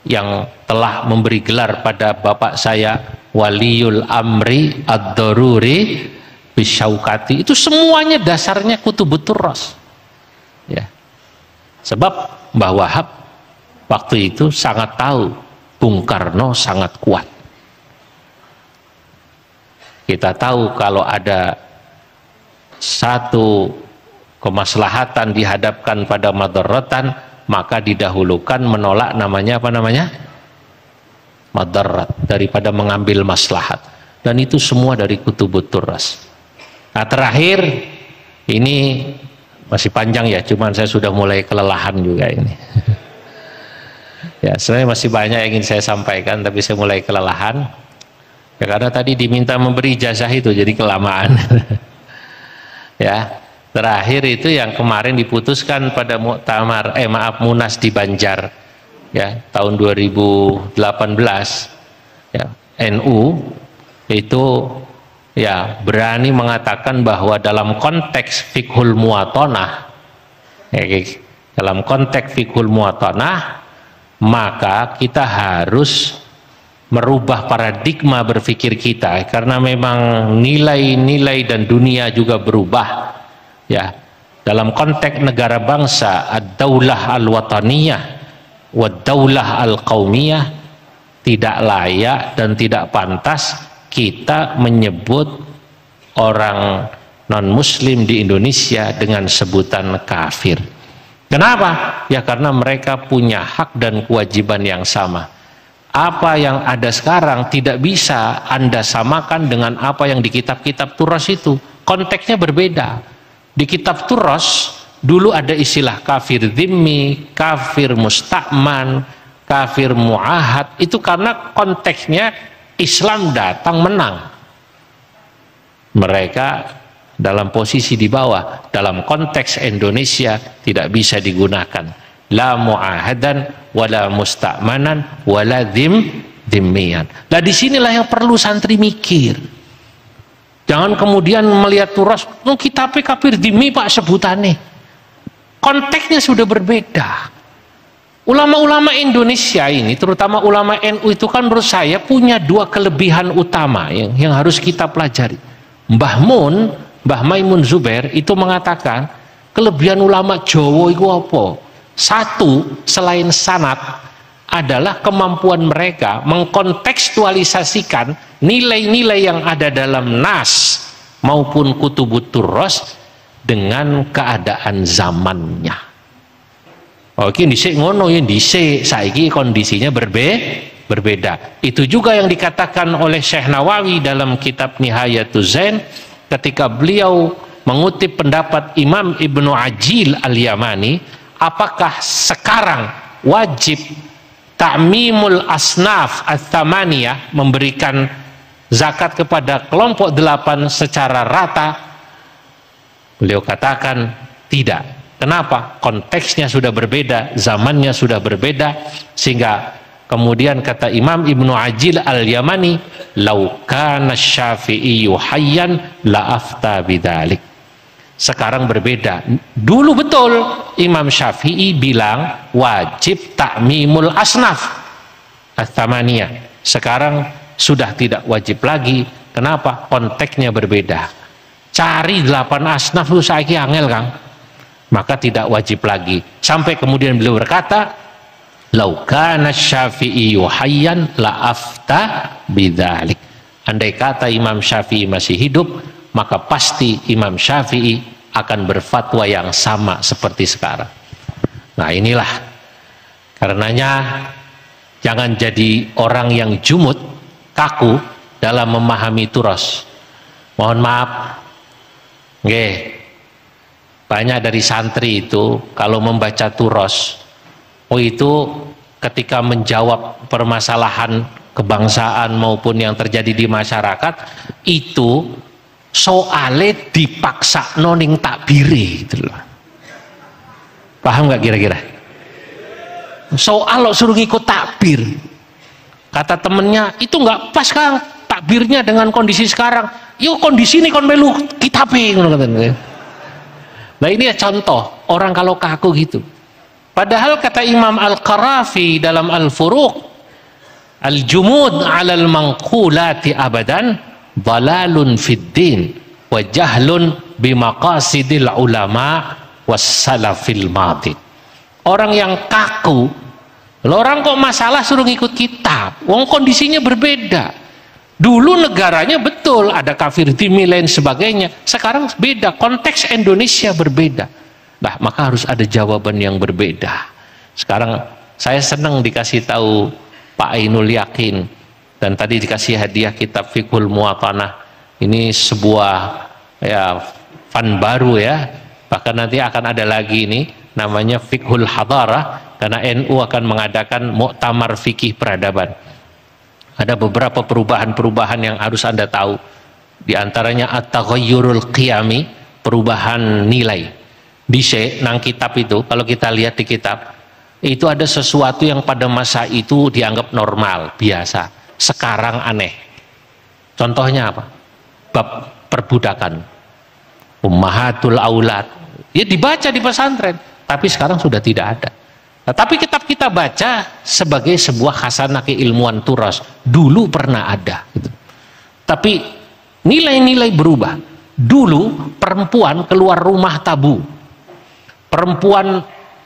yang telah memberi gelar pada bapak saya Waliul Amri Ad-Daruri Bisyaukati. Itu semuanya dasarnya kutubut turas ya. Sebab Mbah Wahab waktu itu sangat tahu Bung Karno sangat kuat. Kita tahu kalau ada satu kemaslahatan dihadapkan pada madarratan, maka didahulukan menolak namanya apa namanya? Madarrat daripada mengambil maslahat. Dan itu semua dari kutubut turas. Nah, terakhir ini masih panjang ya, cuman saya sudah mulai kelelahan juga ini. Ya, sebenarnya masih banyak yang ingin saya sampaikan, tapi saya mulai kelelahan. Ya, karena tadi diminta memberi ijazah itu jadi kelamaan. Ya, terakhir itu yang kemarin diputuskan pada muktamar Munas di Banjar ya tahun 2018 ya, NU itu ya berani mengatakan bahwa dalam konteks fiqhul muwatanah ya, dalam konteks fiqhul muwatanah maka kita harus merubah paradigma berpikir kita, karena memang nilai-nilai dan dunia juga berubah ya. Dalam konteks negara bangsa, ad-daulah al-wataniyah wad-daulah al-qaumiyah, tidak layak dan tidak pantas kita menyebut orang non-muslim di Indonesia dengan sebutan kafir. Kenapa? Ya karena mereka punya hak dan kewajiban yang sama. Apa yang ada sekarang tidak bisa Anda samakan dengan apa yang di kitab-kitab Turas itu. Konteksnya berbeda. Di kitab Turas dulu ada istilah kafir dhimmi, kafir musta'man, kafir mu'ahad. Itu karena konteksnya Islam datang menang. Mereka dalam posisi di bawah. Dalam konteks Indonesia tidak bisa digunakan. La mu'ahadan wala musta'manan wala dhimmiyan. Nah disinilah yang perlu santri mikir. Jangan kemudian melihat Turas, kita kafir dhimmi pak sebutannya. Konteksnya sudah berbeda. Ulama-ulama Indonesia ini, terutama ulama NU itu kan menurut saya punya dua kelebihan utama yang harus kita pelajari. Mbah Maimun Zubair itu mengatakan kelebihan ulama Jawa itu apa? Satu, selain sanad adalah kemampuan mereka mengkontekstualisasikan nilai-nilai yang ada dalam nas maupun kutubut Turas dengan keadaan zamannya. Oke, dhisik ngono ya, dhisik saiki kondisinya berbeda. Itu juga yang dikatakan oleh Syekh Nawawi dalam kitab Nihayatuz Zain ketika beliau mengutip pendapat Imam Ibnu Ajil Al-Yamani. Apakah sekarang wajib ta'mimul asnaf ats-tsamaniyah, memberikan zakat kepada kelompok 8 secara rata? Beliau katakan tidak. Kenapa? Konteksnya sudah berbeda, zamannya sudah berbeda, sehingga kemudian kata Imam Ibnu Ajil Al-Yamani, "Lau kana Syafi'iyyu hayyan la afta bidzalik." Sekarang berbeda. Dulu betul Imam Syafi'i bilang wajib ta'mimul asnaf ats-tsamaniyah. Sekarang sudah tidak wajib lagi. Kenapa? Konteksnya berbeda. Cari 8 asnaf lu saiki angel Kang. Maka tidak wajib lagi. Sampai kemudian beliau berkata, "Lau kana Syafi'i hayyan la afta bidzalik." Andai kata Imam Syafi'i masih hidup, maka pasti Imam Syafi'i akan berfatwa yang sama seperti sekarang. Nah inilah karenanya jangan jadi orang yang jumud, kaku dalam memahami Turas. Mohon maaf, banyak dari santri itu kalau membaca Turas, itu ketika menjawab permasalahan kebangsaan maupun yang terjadi di masyarakat itu soalnya dipaksa noning takbiri gitu loh. Paham nggak kira-kira? Soal lo suruh ngikut takbir, kata temennya itu nggak pas Kang takbirnya dengan kondisi sekarang. Yuk kondisi ini kon melu kitabe ngono katanya. Nah ini ya contoh orang kalau kaku gitu. Padahal kata Imam Al-Qarafi dalam Al-Furuq, al-jumud 'alal manqulati abadan dalalun fid din wa jahlun bimaqasidil ulama was salafil madhi. Orang yang kaku, orang kok masalah suruh ngikut kitab, wong kondisinya berbeda. Dulu negaranya betul ada kafir dhimmi lain sebagainya, sekarang beda, konteks Indonesia berbeda. Nah maka harus ada jawaban yang berbeda. Sekarang saya senang dikasih tahu Pak Ainul Yakin, dan tadi dikasih hadiah kitab Fiqhul Muwatanah. Ini sebuah ya fun baru ya. Bahkan nanti akan ada lagi ini namanya Fiqhul Hadarah, karena NU akan mengadakan muktamar fikih peradaban. Ada beberapa perubahan-perubahan yang harus Anda tahu. Di antaranya at-taghayyurul qiyami, perubahan nilai. Dhisik nang kitab itu, kalau kita lihat di kitab, itu ada sesuatu yang pada masa itu dianggap normal, biasa. Sekarang aneh. Contohnya apa? Bab perbudakan. Ummahatul aulad. Ya dibaca di pesantren, tapi sekarang sudah tidak ada. Nah, tapi kitab kita baca sebagai sebuah khasanah keilmuan turas. Dulu pernah ada. Gitu. Tapi nilai-nilai berubah. Dulu perempuan keluar rumah tabu. Perempuan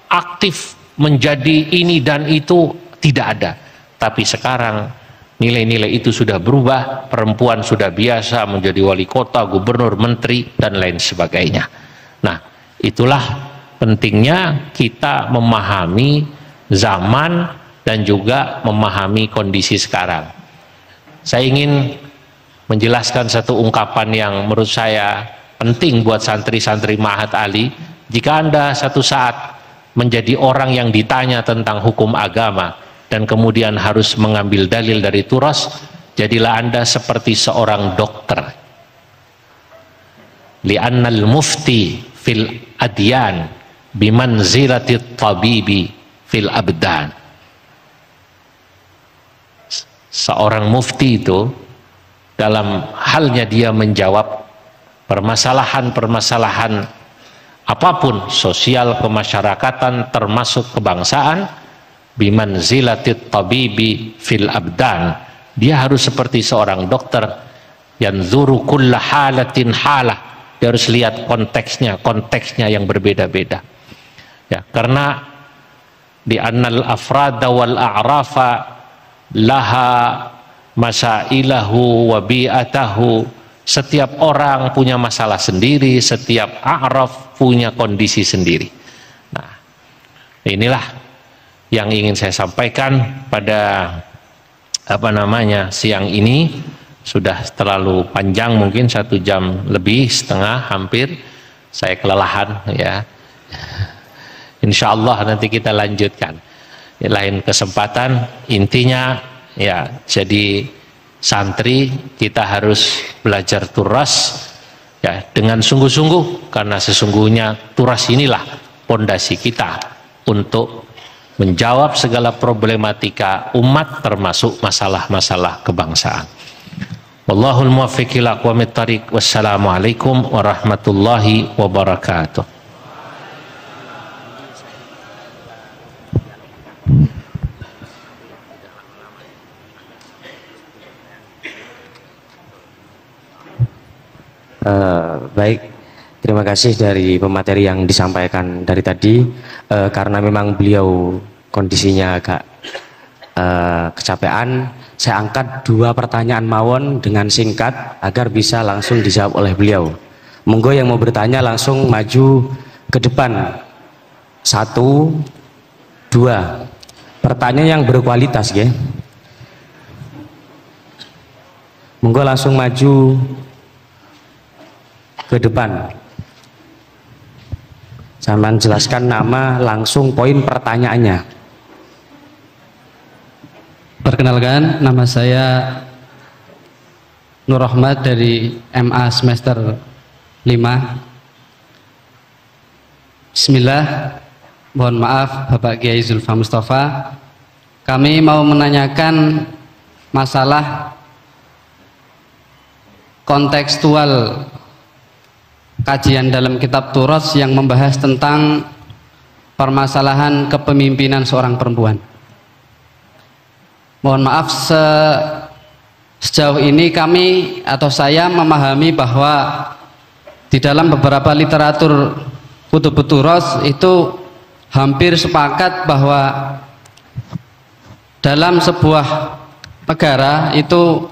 aktif menjadi ini dan itu tidak ada. Tapi sekarang nilai-nilai itu sudah berubah. Perempuan sudah biasa menjadi wali kota, gubernur, menteri, dan lain sebagainya. Nah, itulah pentingnya kita memahami zaman dan juga memahami kondisi sekarang. Saya ingin menjelaskan satu ungkapan yang menurut saya penting buat santri-santri Ma'had Ali. Jika Anda satu saat menjadi orang yang ditanya tentang hukum agama dan kemudian harus mengambil dalil dari turas, jadilah Anda seperti seorang dokter. Li'annal mufti fil adyan bimanzilatit tabibi fil abdan. Seorang mufti itu dalam halnya dia menjawab permasalahan-permasalahan apapun, sosial, kemasyarakatan, termasuk kebangsaan, bimanzilatit tabibi fil abdan. Dia harus seperti seorang dokter, yanzuru kulla halatin halah. Dia harus lihat konteksnya yang berbeda-beda. Ya, karena di annal afrada wal a'rafa laha masailahu wa bi'atahu. Setiap orang punya masalah sendiri, setiap a'raf punya kondisi sendiri. Nah, inilah yang ingin saya sampaikan pada siang ini. Sudah terlalu panjang, mungkin 1 jam lebih setengah hampir. Saya kelelahan ya. Insya Allah nanti kita lanjutkan di lain kesempatan. Intinya ya, jadi santri kita harus belajar turas ya dengan sungguh-sungguh, karena sesungguhnya turas inilah pondasi kita untuk menjawab segala problematika umat, termasuk masalah-masalah kebangsaan. Wallahul muwaffiq ila aqwamit thariq. Wassalamualaikum warahmatullahi wabarakatuh. Baik, terima kasih dari pemateri yang disampaikan dari tadi. Karena memang beliau kondisinya agak kecapean, saya angkat 2 pertanyaan mawon dengan singkat agar bisa langsung dijawab oleh beliau. Monggo yang mau bertanya langsung maju ke depan. 1, 2 pertanyaan yang berkualitas ya. Monggo langsung maju ke depan. Saya jelaskan nama, langsung poin pertanyaannya. Perkenalkan, nama saya Nur Rahmat dari MA semester 5. Bismillah, mohon maaf Bapak Kiai Zulfa Mustafa. Kami mau menanyakan masalah kontekstual kajian dalam kitab Turas yang membahas tentang permasalahan kepemimpinan seorang perempuan. Mohon maaf, sejauh ini kami atau saya memahami bahwa di dalam beberapa literatur kutub Turas itu hampir sepakat bahwa dalam sebuah negara itu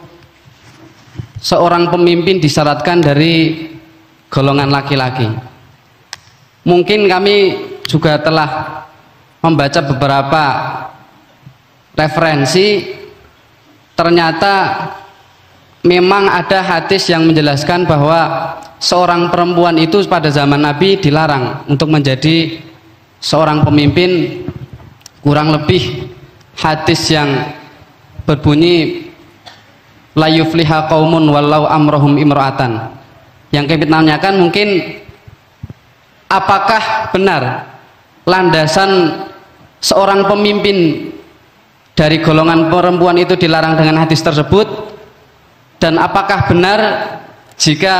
seorang pemimpin disyaratkan dari golongan laki-laki. Mungkin kami juga telah membaca beberapa referensi, ternyata memang ada hadis yang menjelaskan bahwa seorang perempuan itu pada zaman Nabi dilarang untuk menjadi seorang pemimpin. Kurang lebih hadis yang berbunyi la yufliha qaumun wallau amrohum imra'atan. Yang kami tanyakan mungkin apakah benar landasan seorang pemimpin dari golongan perempuan itu dilarang dengan hadis tersebut, dan apakah benar jika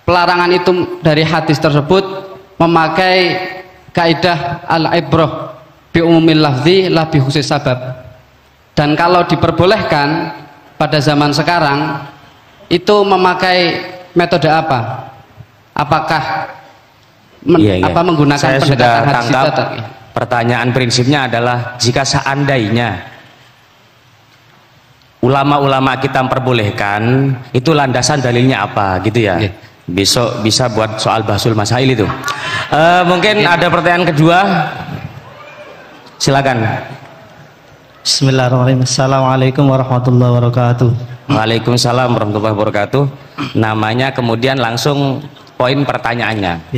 pelarangan itu dari hadis tersebut memakai kaidah al-ibrah bi umumil lafzi la bi khusus sabab. Dan kalau diperbolehkan pada zaman sekarang itu memakai metode apa? Apakah menggunakan saya pendekatan sudah hadis tangkap. Pertanyaan prinsipnya adalah jika seandainya ulama-ulama kita memperbolehkan, itu landasan dalilnya apa gitu ya. Besok bisa buat soal bahsul masail itu. Mungkin ada pertanyaan kedua, silakan. Bismillahirrahmanirrahim. Assalamualaikum warahmatullahi wabarakatuh. Waalaikumsalam warahmatullahi wabarakatuh. Namanya kemudian langsung poin pertanyaannya.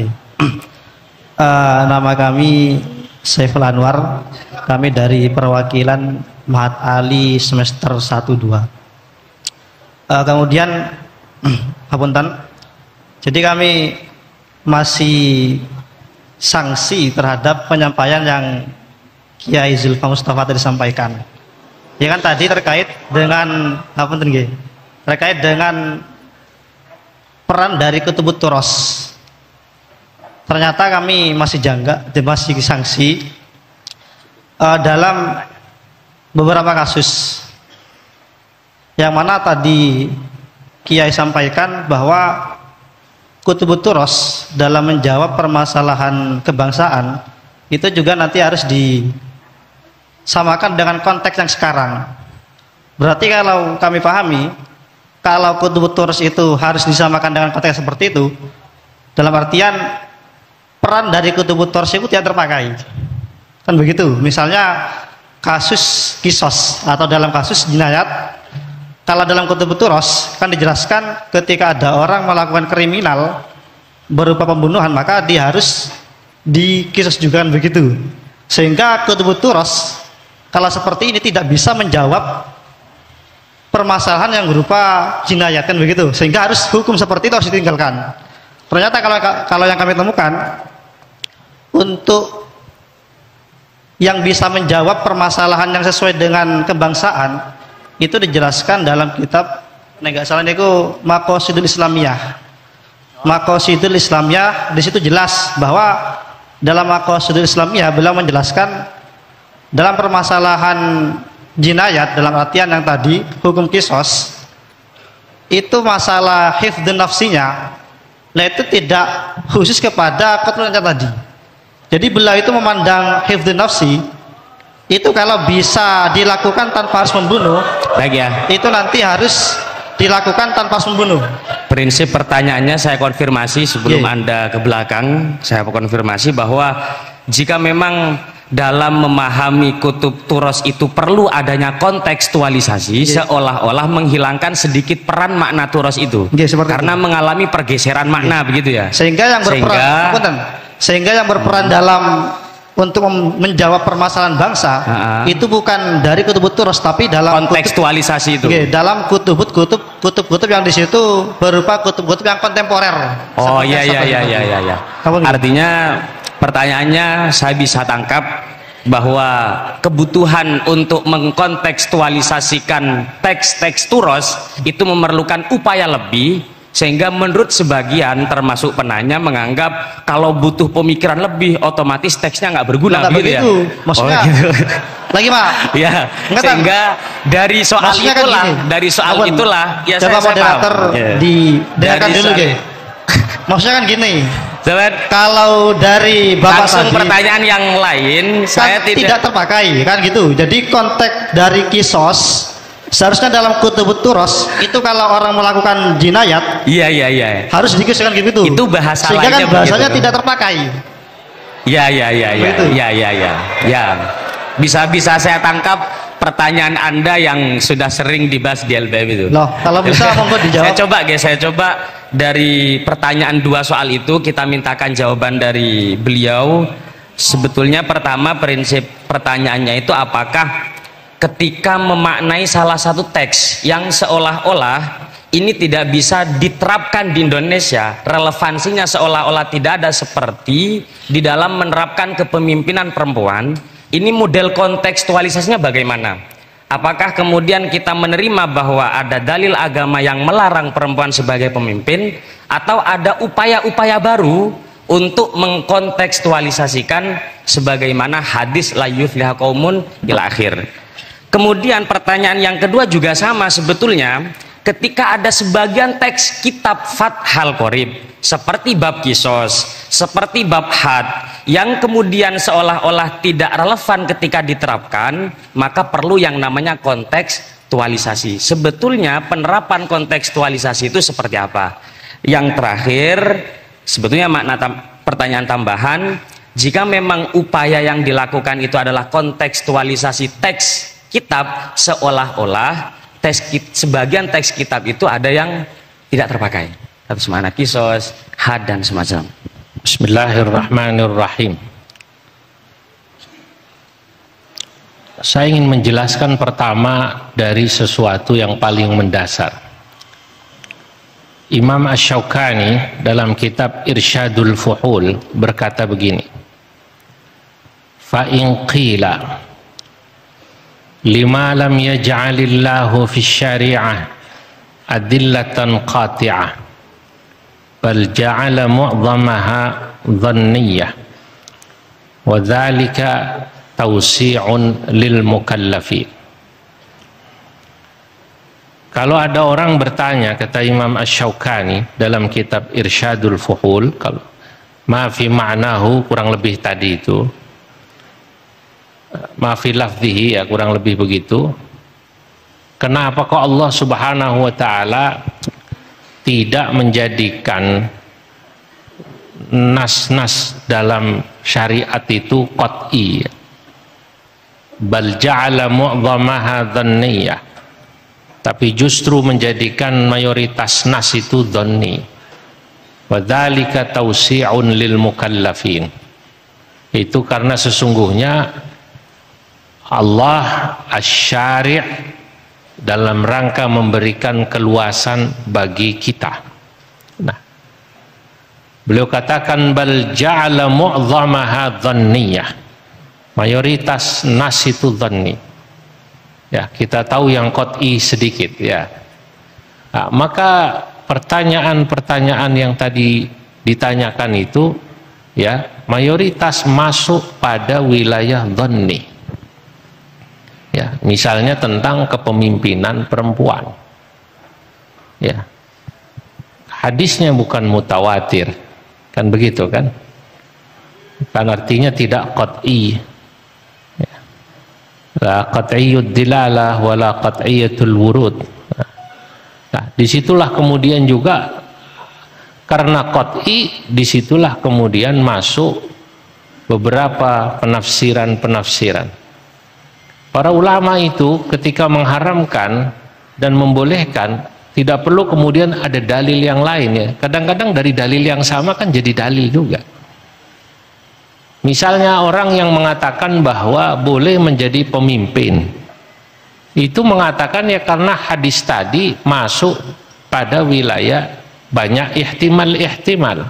Nama kami Saiful Anwar, kami dari perwakilan Mahat Ali semester 1-2. Kemudian Hapunten, jadi kami masih sanksi terhadap penyampaian yang Kiai Zulfa Mustafa tadi sampaikan. Ya kan tadi terkait dengan Hapunten nggih, terkait dengan peran dari Kutubut Turos. Ternyata kami masih jangka dan masih sanksi dalam beberapa kasus yang mana tadi Kiai sampaikan bahwa Kutubut Turos dalam menjawab permasalahan kebangsaan itu juga nanti harus disamakan dengan konteks yang sekarang. Berarti kalau kami pahami, kalau Kutubut Turos itu harus disamakan dengan konteks seperti itu, dalam artian peran dari Kutubut Turos itu tidak terpakai, kan begitu. Misalnya kasus kisos atau dalam kasus jinayat, kalau dalam Kutubut Turos kan dijelaskan ketika ada orang melakukan kriminal berupa pembunuhan maka dia harus dikisos juga, kan begitu. Sehingga Kutubut Turos kalau seperti ini tidak bisa menjawab permasalahan yang berupa jinayat, kan begitu. Sehingga harus hukum seperti itu harus ditinggalkan. Ternyata kalau yang kami temukan, untuk yang bisa menjawab permasalahan yang sesuai dengan kebangsaan itu dijelaskan dalam kitab, nggak salah itu Maqasidul Islamiyah. Maqasidul Islamiyah, di situ jelas bahwa dalam Maqasidul Islamiyah beliau menjelaskan dalam permasalahan jinayat dalam artian yang tadi hukum kisos itu masalah hifdzun nafsinya, nah itu tidak khusus kepada keturunan tadi. Jadi beliau itu memandang hifdzun nafsi itu kalau bisa dilakukan tanpa harus membunuh, baik ya, itu nanti harus dilakukan tanpa harus membunuh. Prinsip pertanyaannya saya konfirmasi sebelum Anda ke belakang, saya konfirmasi bahwa jika memang dalam memahami Kutub Turos itu perlu adanya kontekstualisasi, seolah-olah menghilangkan sedikit peran makna Turos itu, karena itu mengalami pergeseran makna, begitu ya. Sehingga yang berperan dalam untuk menjawab permasalahan bangsa itu bukan dari Kutubut Turos, tapi dalam kontekstualisasi itu. Dalam kutub-kutub yang di situ berupa kutub-kutub yang kontemporer. Oh iya. Artinya pertanyaannya saya bisa tangkap bahwa kebutuhan untuk mengkontekstualisasikan teks-teks Turos itu memerlukan upaya lebih, sehingga menurut sebagian termasuk penanya menganggap kalau butuh pemikiran lebih otomatis teksnya nggak berguna, gitu ya. Maksudnya lagi Pak ya, sehingga dari soal itulah ya coba moderator didengarkan dulu maksudnya kan gini, kalau dari Bapak langsung tadi, pertanyaan yang lain kan saya tidak terpakai kan gitu. Jadi konteks dari kisos seharusnya dalam Kutubut Turos itu kalau orang melakukan jinayat harus dikisahkan gitu. Itu bahasa sehingga kan bahasanya begitu, tidak terpakai. Bisa saya tangkap pertanyaan Anda yang sudah sering dibahas di LBM itu. Loh, kalau bisa monggo dijawab. Saya coba dari pertanyaan dua soal itu kita mintakan jawaban dari beliau. Sebetulnya pertama prinsip pertanyaannya itu apakah ketika memaknai salah satu teks yang seolah-olah ini tidak bisa diterapkan di Indonesia, relevansinya seolah-olah tidak ada, seperti di dalam menerapkan kepemimpinan perempuan. Ini model kontekstualisasinya bagaimana? Apakah kemudian kita menerima bahwa ada dalil agama yang melarang perempuan sebagai pemimpin, atau ada upaya-upaya baru untuk mengkontekstualisasikan sebagaimana hadis la yufliha qaumun ila akhir. Kemudian pertanyaan yang kedua juga sama sebetulnya, ketika ada sebagian teks kitab Fathul Qorib seperti bab kisos, seperti bab had, yang kemudian seolah-olah tidak relevan ketika diterapkan, maka perlu yang namanya kontekstualisasi. Sebetulnya penerapan kontekstualisasi itu seperti apa? Yang terakhir, sebetulnya makna pertanyaan tambahan, jika memang upaya yang dilakukan itu adalah kontekstualisasi teks kitab, seolah-olah sebagian teks kitab itu ada yang tidak terpakai, atau semana kisos, had, dan semacam. Bismillahirrahmanirrahim. Saya ingin menjelaskan pertama dari sesuatu yang paling mendasar. Imam Asy-Syaukani dalam kitab Irsyadul Fuhul berkata begini, fa in qila lima lam yaj'alillahu fi syari'ah adillatan qati'ah bal ja'ala mu'dhamaha dhanniyah wa dhalika tawsi'un lil mukallafin. Kalau ada orang bertanya, kata Imam Asy-Syaukani dalam kitab Irsyadul Fuhul, kalau ma fi ma'nahu, kurang lebih tadi itu, ma fi lafzihi, ya kurang lebih begitu, kenapa kok Allah Subhanahu wa taala tidak menjadikan nas-nas dalam syariat itu qat'i, bal ja'ala mu'dhamaha dhanniyah, tapi justru menjadikan mayoritas nas itu dhanni, wa dzalika tawsi'un lil mukallafin. Itu karena sesungguhnya Allah asy-syari' dalam rangka memberikan keluasan bagi kita. Nah, beliau katakan bal ja'ala mu'dhamaha dhanniyah, mayoritas nas itu dhanni. Ya, kita tahu yang qat'i sedikit, ya. Nah, maka pertanyaan-pertanyaan yang tadi ditanyakan itu, ya, mayoritas masuk pada wilayah dhanni. Ya, misalnya tentang kepemimpinan perempuan. Ya. Hadisnya bukan mutawatir. Kan begitu kan? Kan artinya tidak qat'i. Ya. La qat'iyyud dilalah wa la qat'iyyatul wurud. Nah, disitulah kemudian juga karena qat'i, disitulah kemudian masuk beberapa penafsiran-penafsiran. Para ulama itu ketika mengharamkan dan membolehkan, tidak perlu kemudian ada dalil yang lain, ya. Kadang-kadang dari dalil yang sama kan jadi dalil juga. Misalnya orang yang mengatakan bahwa boleh menjadi pemimpin, itu mengatakan ya karena hadis tadi masuk pada wilayah banyak ihtimal.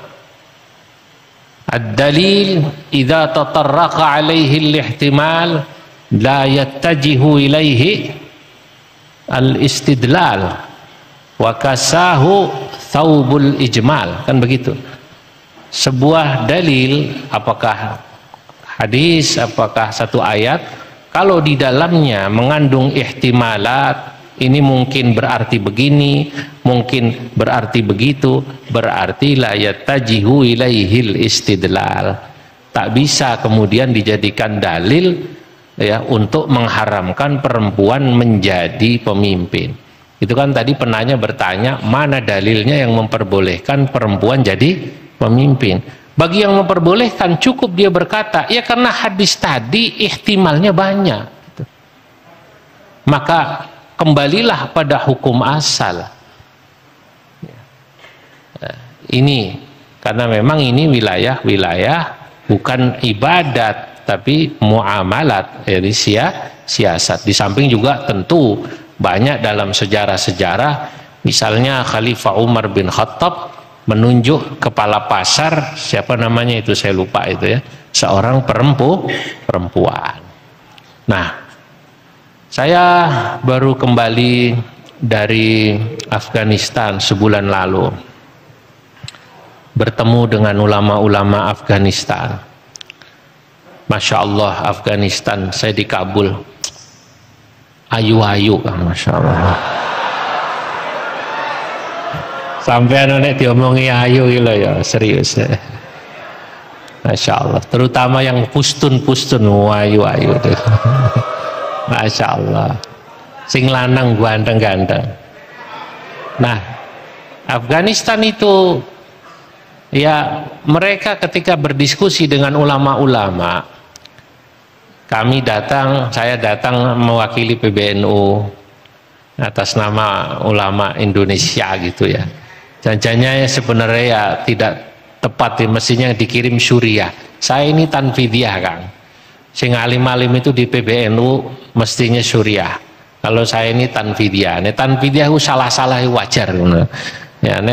Ad-dalil idza tatarraqa alaihi al-ihtimal la yattajihu ilaihi al-istidlal wa kasahu thawbul ijmal, kan begitu. Sebuah dalil, apakah hadis, apakah satu ayat, kalau di dalamnya mengandung ihtimalat, ini mungkin berarti begini, mungkin berarti begitu, berarti la yattajihu ilaihil istidlal, tak bisa kemudian dijadikan dalil, ya, untuk mengharamkan perempuan menjadi pemimpin. Itu kan tadi penanya bertanya, mana dalilnya yang memperbolehkan perempuan jadi pemimpin? Bagi yang memperbolehkan cukup dia berkata, ya karena hadis tadi ihtimalnya banyak. Maka kembalilah pada hukum asal. Ini karena memang ini wilayah-wilayah bukan ibadat, tapi muamalat, jadi siasat. Di samping juga tentu banyak dalam sejarah-sejarah, misalnya Khalifah Umar bin Khattab menunjuk kepala pasar, siapa namanya itu saya lupa itu ya, seorang perempuan. Nah, saya baru kembali dari Afghanistan sebulan lalu, bertemu dengan ulama-ulama Afghanistan. Masya Allah, Afghanistan, saya di Kabul, ayu-ayu, Masya Allah. Sampai anak diomongi ayu gitu ya, serius ya. Masya Allah, terutama yang pustun-pustun, ayu-ayu tuh. Masya Allah, sing lanang ganteng-ganteng. Nah, Afghanistan itu ya, mereka ketika berdiskusi dengan ulama-ulama, saya datang mewakili PBNU atas nama ulama Indonesia gitu ya. Janjinya sebenarnya ya tidak tepat ya, mestinya dikirim Suriah. Saya ini tanfidiyah, Kang. Sing alim-alim itu di PBNU mestinya Suriah. Kalau saya ini tanfidiyah. Tanfidiyah itu salah-salah wajar. Ya,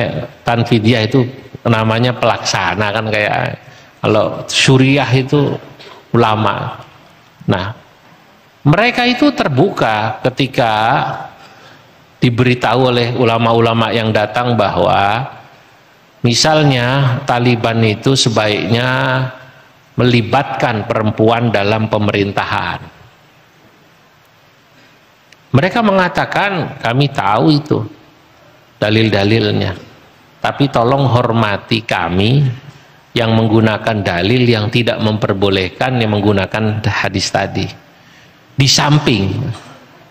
tanfidiyah itu namanya pelaksana kan, kayak kalau Suriah itu ulama. Nah, mereka itu terbuka ketika diberitahu oleh ulama-ulama yang datang bahwa misalnya Taliban itu sebaiknya melibatkan perempuan dalam pemerintahan. Mereka mengatakan, kami tahu itu dalil-dalilnya, tapi tolong hormati kami yang menggunakan dalil yang tidak memperbolehkan yang menggunakan hadis tadi. Di samping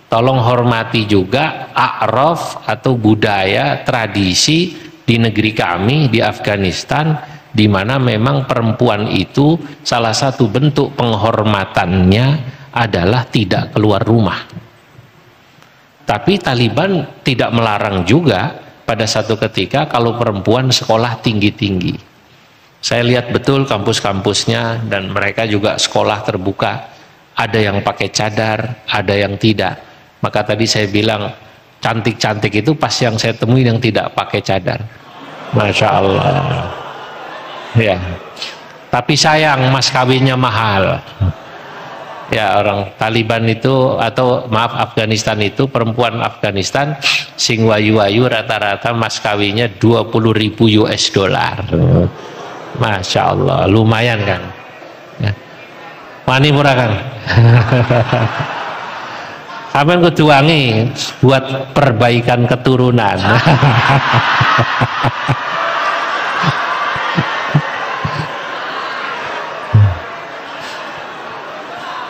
tolong hormati juga a'raf atau budaya tradisi di negeri kami di Afghanistan, di mana memang perempuan itu salah satu bentuk penghormatannya adalah tidak keluar rumah. Tapi Taliban tidak melarang juga pada satu ketika kalau perempuan sekolah tinggi-tinggi. Saya lihat betul kampus-kampusnya, dan mereka juga sekolah terbuka. Ada yang pakai cadar, ada yang tidak. Maka tadi saya bilang cantik-cantik itu pas yang saya temui yang tidak pakai cadar. Masya Allah. Ya. Tapi sayang mas kawinnya mahal. Ya, orang Taliban itu, atau maaf Afghanistan itu, perempuan Afghanistan sing wayu-wayu rata-rata mas kawinnya 20.000 US dollar. Masya Allah, lumayan kan ya. Wani murah kan. Sampeyan kudu wangi buat perbaikan keturunan.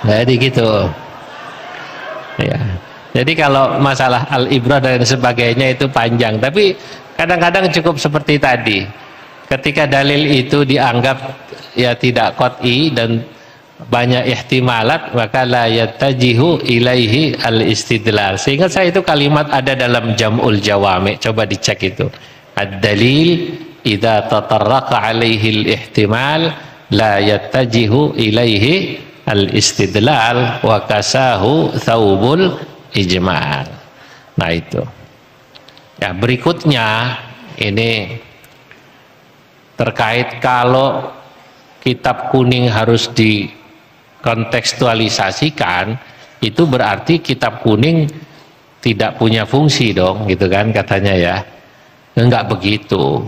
Jadi gitu ya. Jadi kalau masalah al-ibrah dan sebagainya itu panjang, tapi kadang-kadang cukup seperti tadi, ketika dalil itu dianggap ya tidak qat'i dan banyak ihtimalat, maka la yattajihu ilaihi al-istidlal. Sehingga saya itu kalimat ada dalam Jam'ul Jawami, coba dicek itu. Ad-dalil idza tatarraqa alaihi al-ihtimal la yattajihu ilaihi al-istidlal wa kasahu thawbul ijmal. Nah itu ya. Berikutnya ini terkait kalau kitab kuning harus dikontekstualisasikan, itu berarti kitab kuning tidak punya fungsi dong, gitu kan katanya ya. Enggak begitu,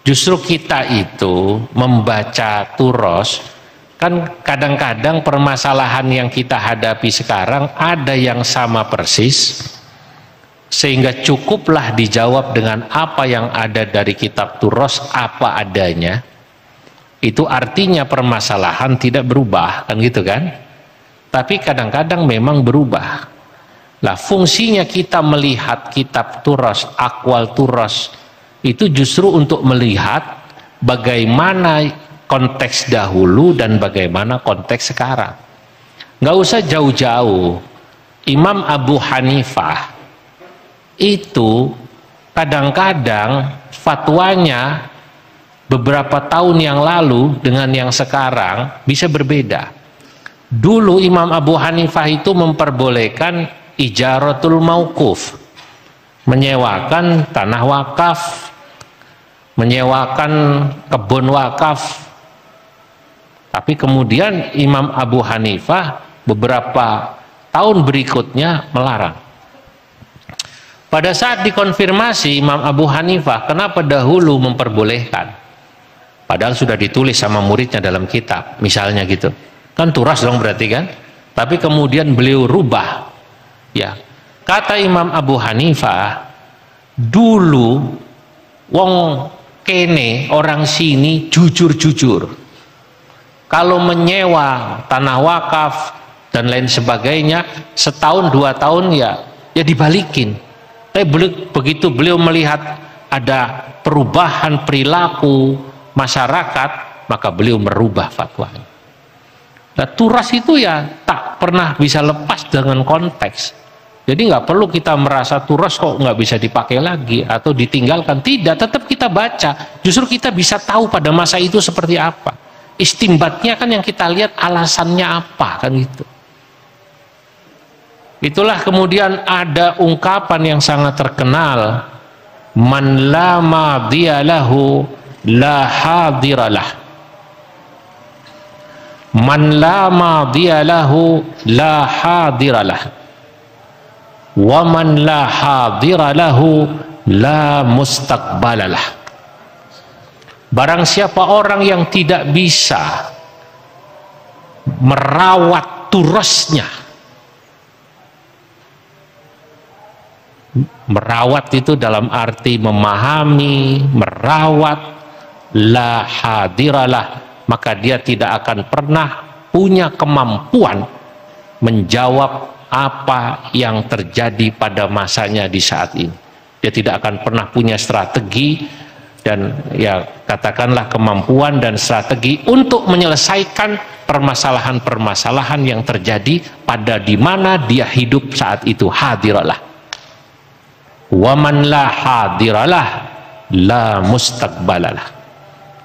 justru kita itu membaca turos kan, kadang-kadang permasalahan yang kita hadapi sekarang ada yang sama persis, sehingga cukuplah dijawab dengan apa yang ada dari kitab turos apa adanya. Itu artinya permasalahan tidak berubah, kan gitu kan. Tapi kadang-kadang memang berubah. Lah fungsinya kita melihat kitab turos, akwal turos, itu justru untuk melihat bagaimana konteks dahulu dan bagaimana konteks sekarang. Nggak usah jauh-jauh. Imam Abu Hanifah itu kadang-kadang fatwanya beberapa tahun yang lalu dengan yang sekarang bisa berbeda. Dulu Imam Abu Hanifah itu memperbolehkan ijaratul mauquf, menyewakan tanah wakaf, menyewakan kebun wakaf. Tapi kemudian Imam Abu Hanifah beberapa tahun berikutnya melarang. Pada saat dikonfirmasi Imam Abu Hanifah, kenapa dahulu memperbolehkan? Padahal sudah ditulis sama muridnya dalam kitab, misalnya gitu. Kan turas dong berarti kan? Tapi kemudian beliau rubah. Ya, kata Imam Abu Hanifah, dulu wong kene orang sini jujur-jujur. Kalau menyewa tanah wakaf dan lain sebagainya, setahun 2 tahun ya dibalikin. Tapi begitu beliau melihat ada perubahan perilaku masyarakat, maka beliau merubah fatwanya. Nah, turas itu ya tak pernah bisa lepas dengan konteks. Jadi nggak perlu kita merasa turas kok nggak bisa dipakai lagi atau ditinggalkan. Tidak, tetap kita baca. Justru kita bisa tahu pada masa itu seperti apa. Istimbatnya kan yang kita lihat alasannya apa kan gitu. Itulah kemudian ada ungkapan yang sangat terkenal, man la madiyalahu la hadiralah. Man la madiyalahu la hadiralah. Wa man la hadiralahu la mustaqbalalah. Barang siapa orang yang tidak bisa merawat turasnya, merawat itu dalam arti memahami, merawat, la hadiralah, maka dia tidak akan pernah punya kemampuan menjawab apa yang terjadi pada masanya di saat ini. Dia tidak akan pernah punya strategi dan ya katakanlah kemampuan dan strategi untuk menyelesaikan permasalahan-permasalahan yang terjadi pada di mana dia hidup saat itu. Hadiralah. Waman la hadiralah la mustaqbalalah.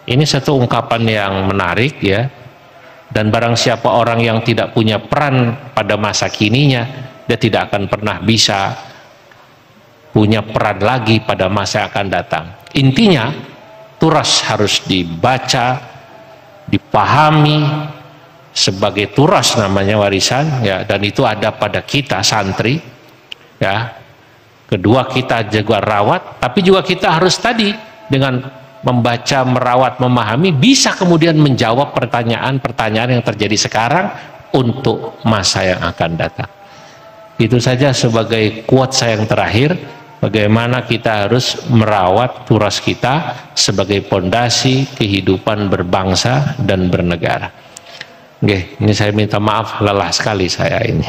Ini satu ungkapan yang menarik ya. Dan barang siapa orang yang tidak punya peran pada masa kininya, dia tidak akan pernah bisa punya peran lagi pada masa yang akan datang. Intinya turas harus dibaca, dipahami sebagai turas namanya warisan ya, dan itu ada pada kita santri ya. Kedua, kita juga rawat, tapi juga kita harus tadi dengan membaca, merawat, memahami, bisa kemudian menjawab pertanyaan-pertanyaan yang terjadi sekarang untuk masa yang akan datang. Itu saja sebagai quote saya yang terakhir, bagaimana kita harus merawat turas kita sebagai pondasi kehidupan berbangsa dan bernegara. Oke, ini saya minta maaf, lelah sekali saya ini.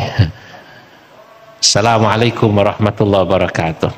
Assalamualaikum warahmatullahi wabarakatuh.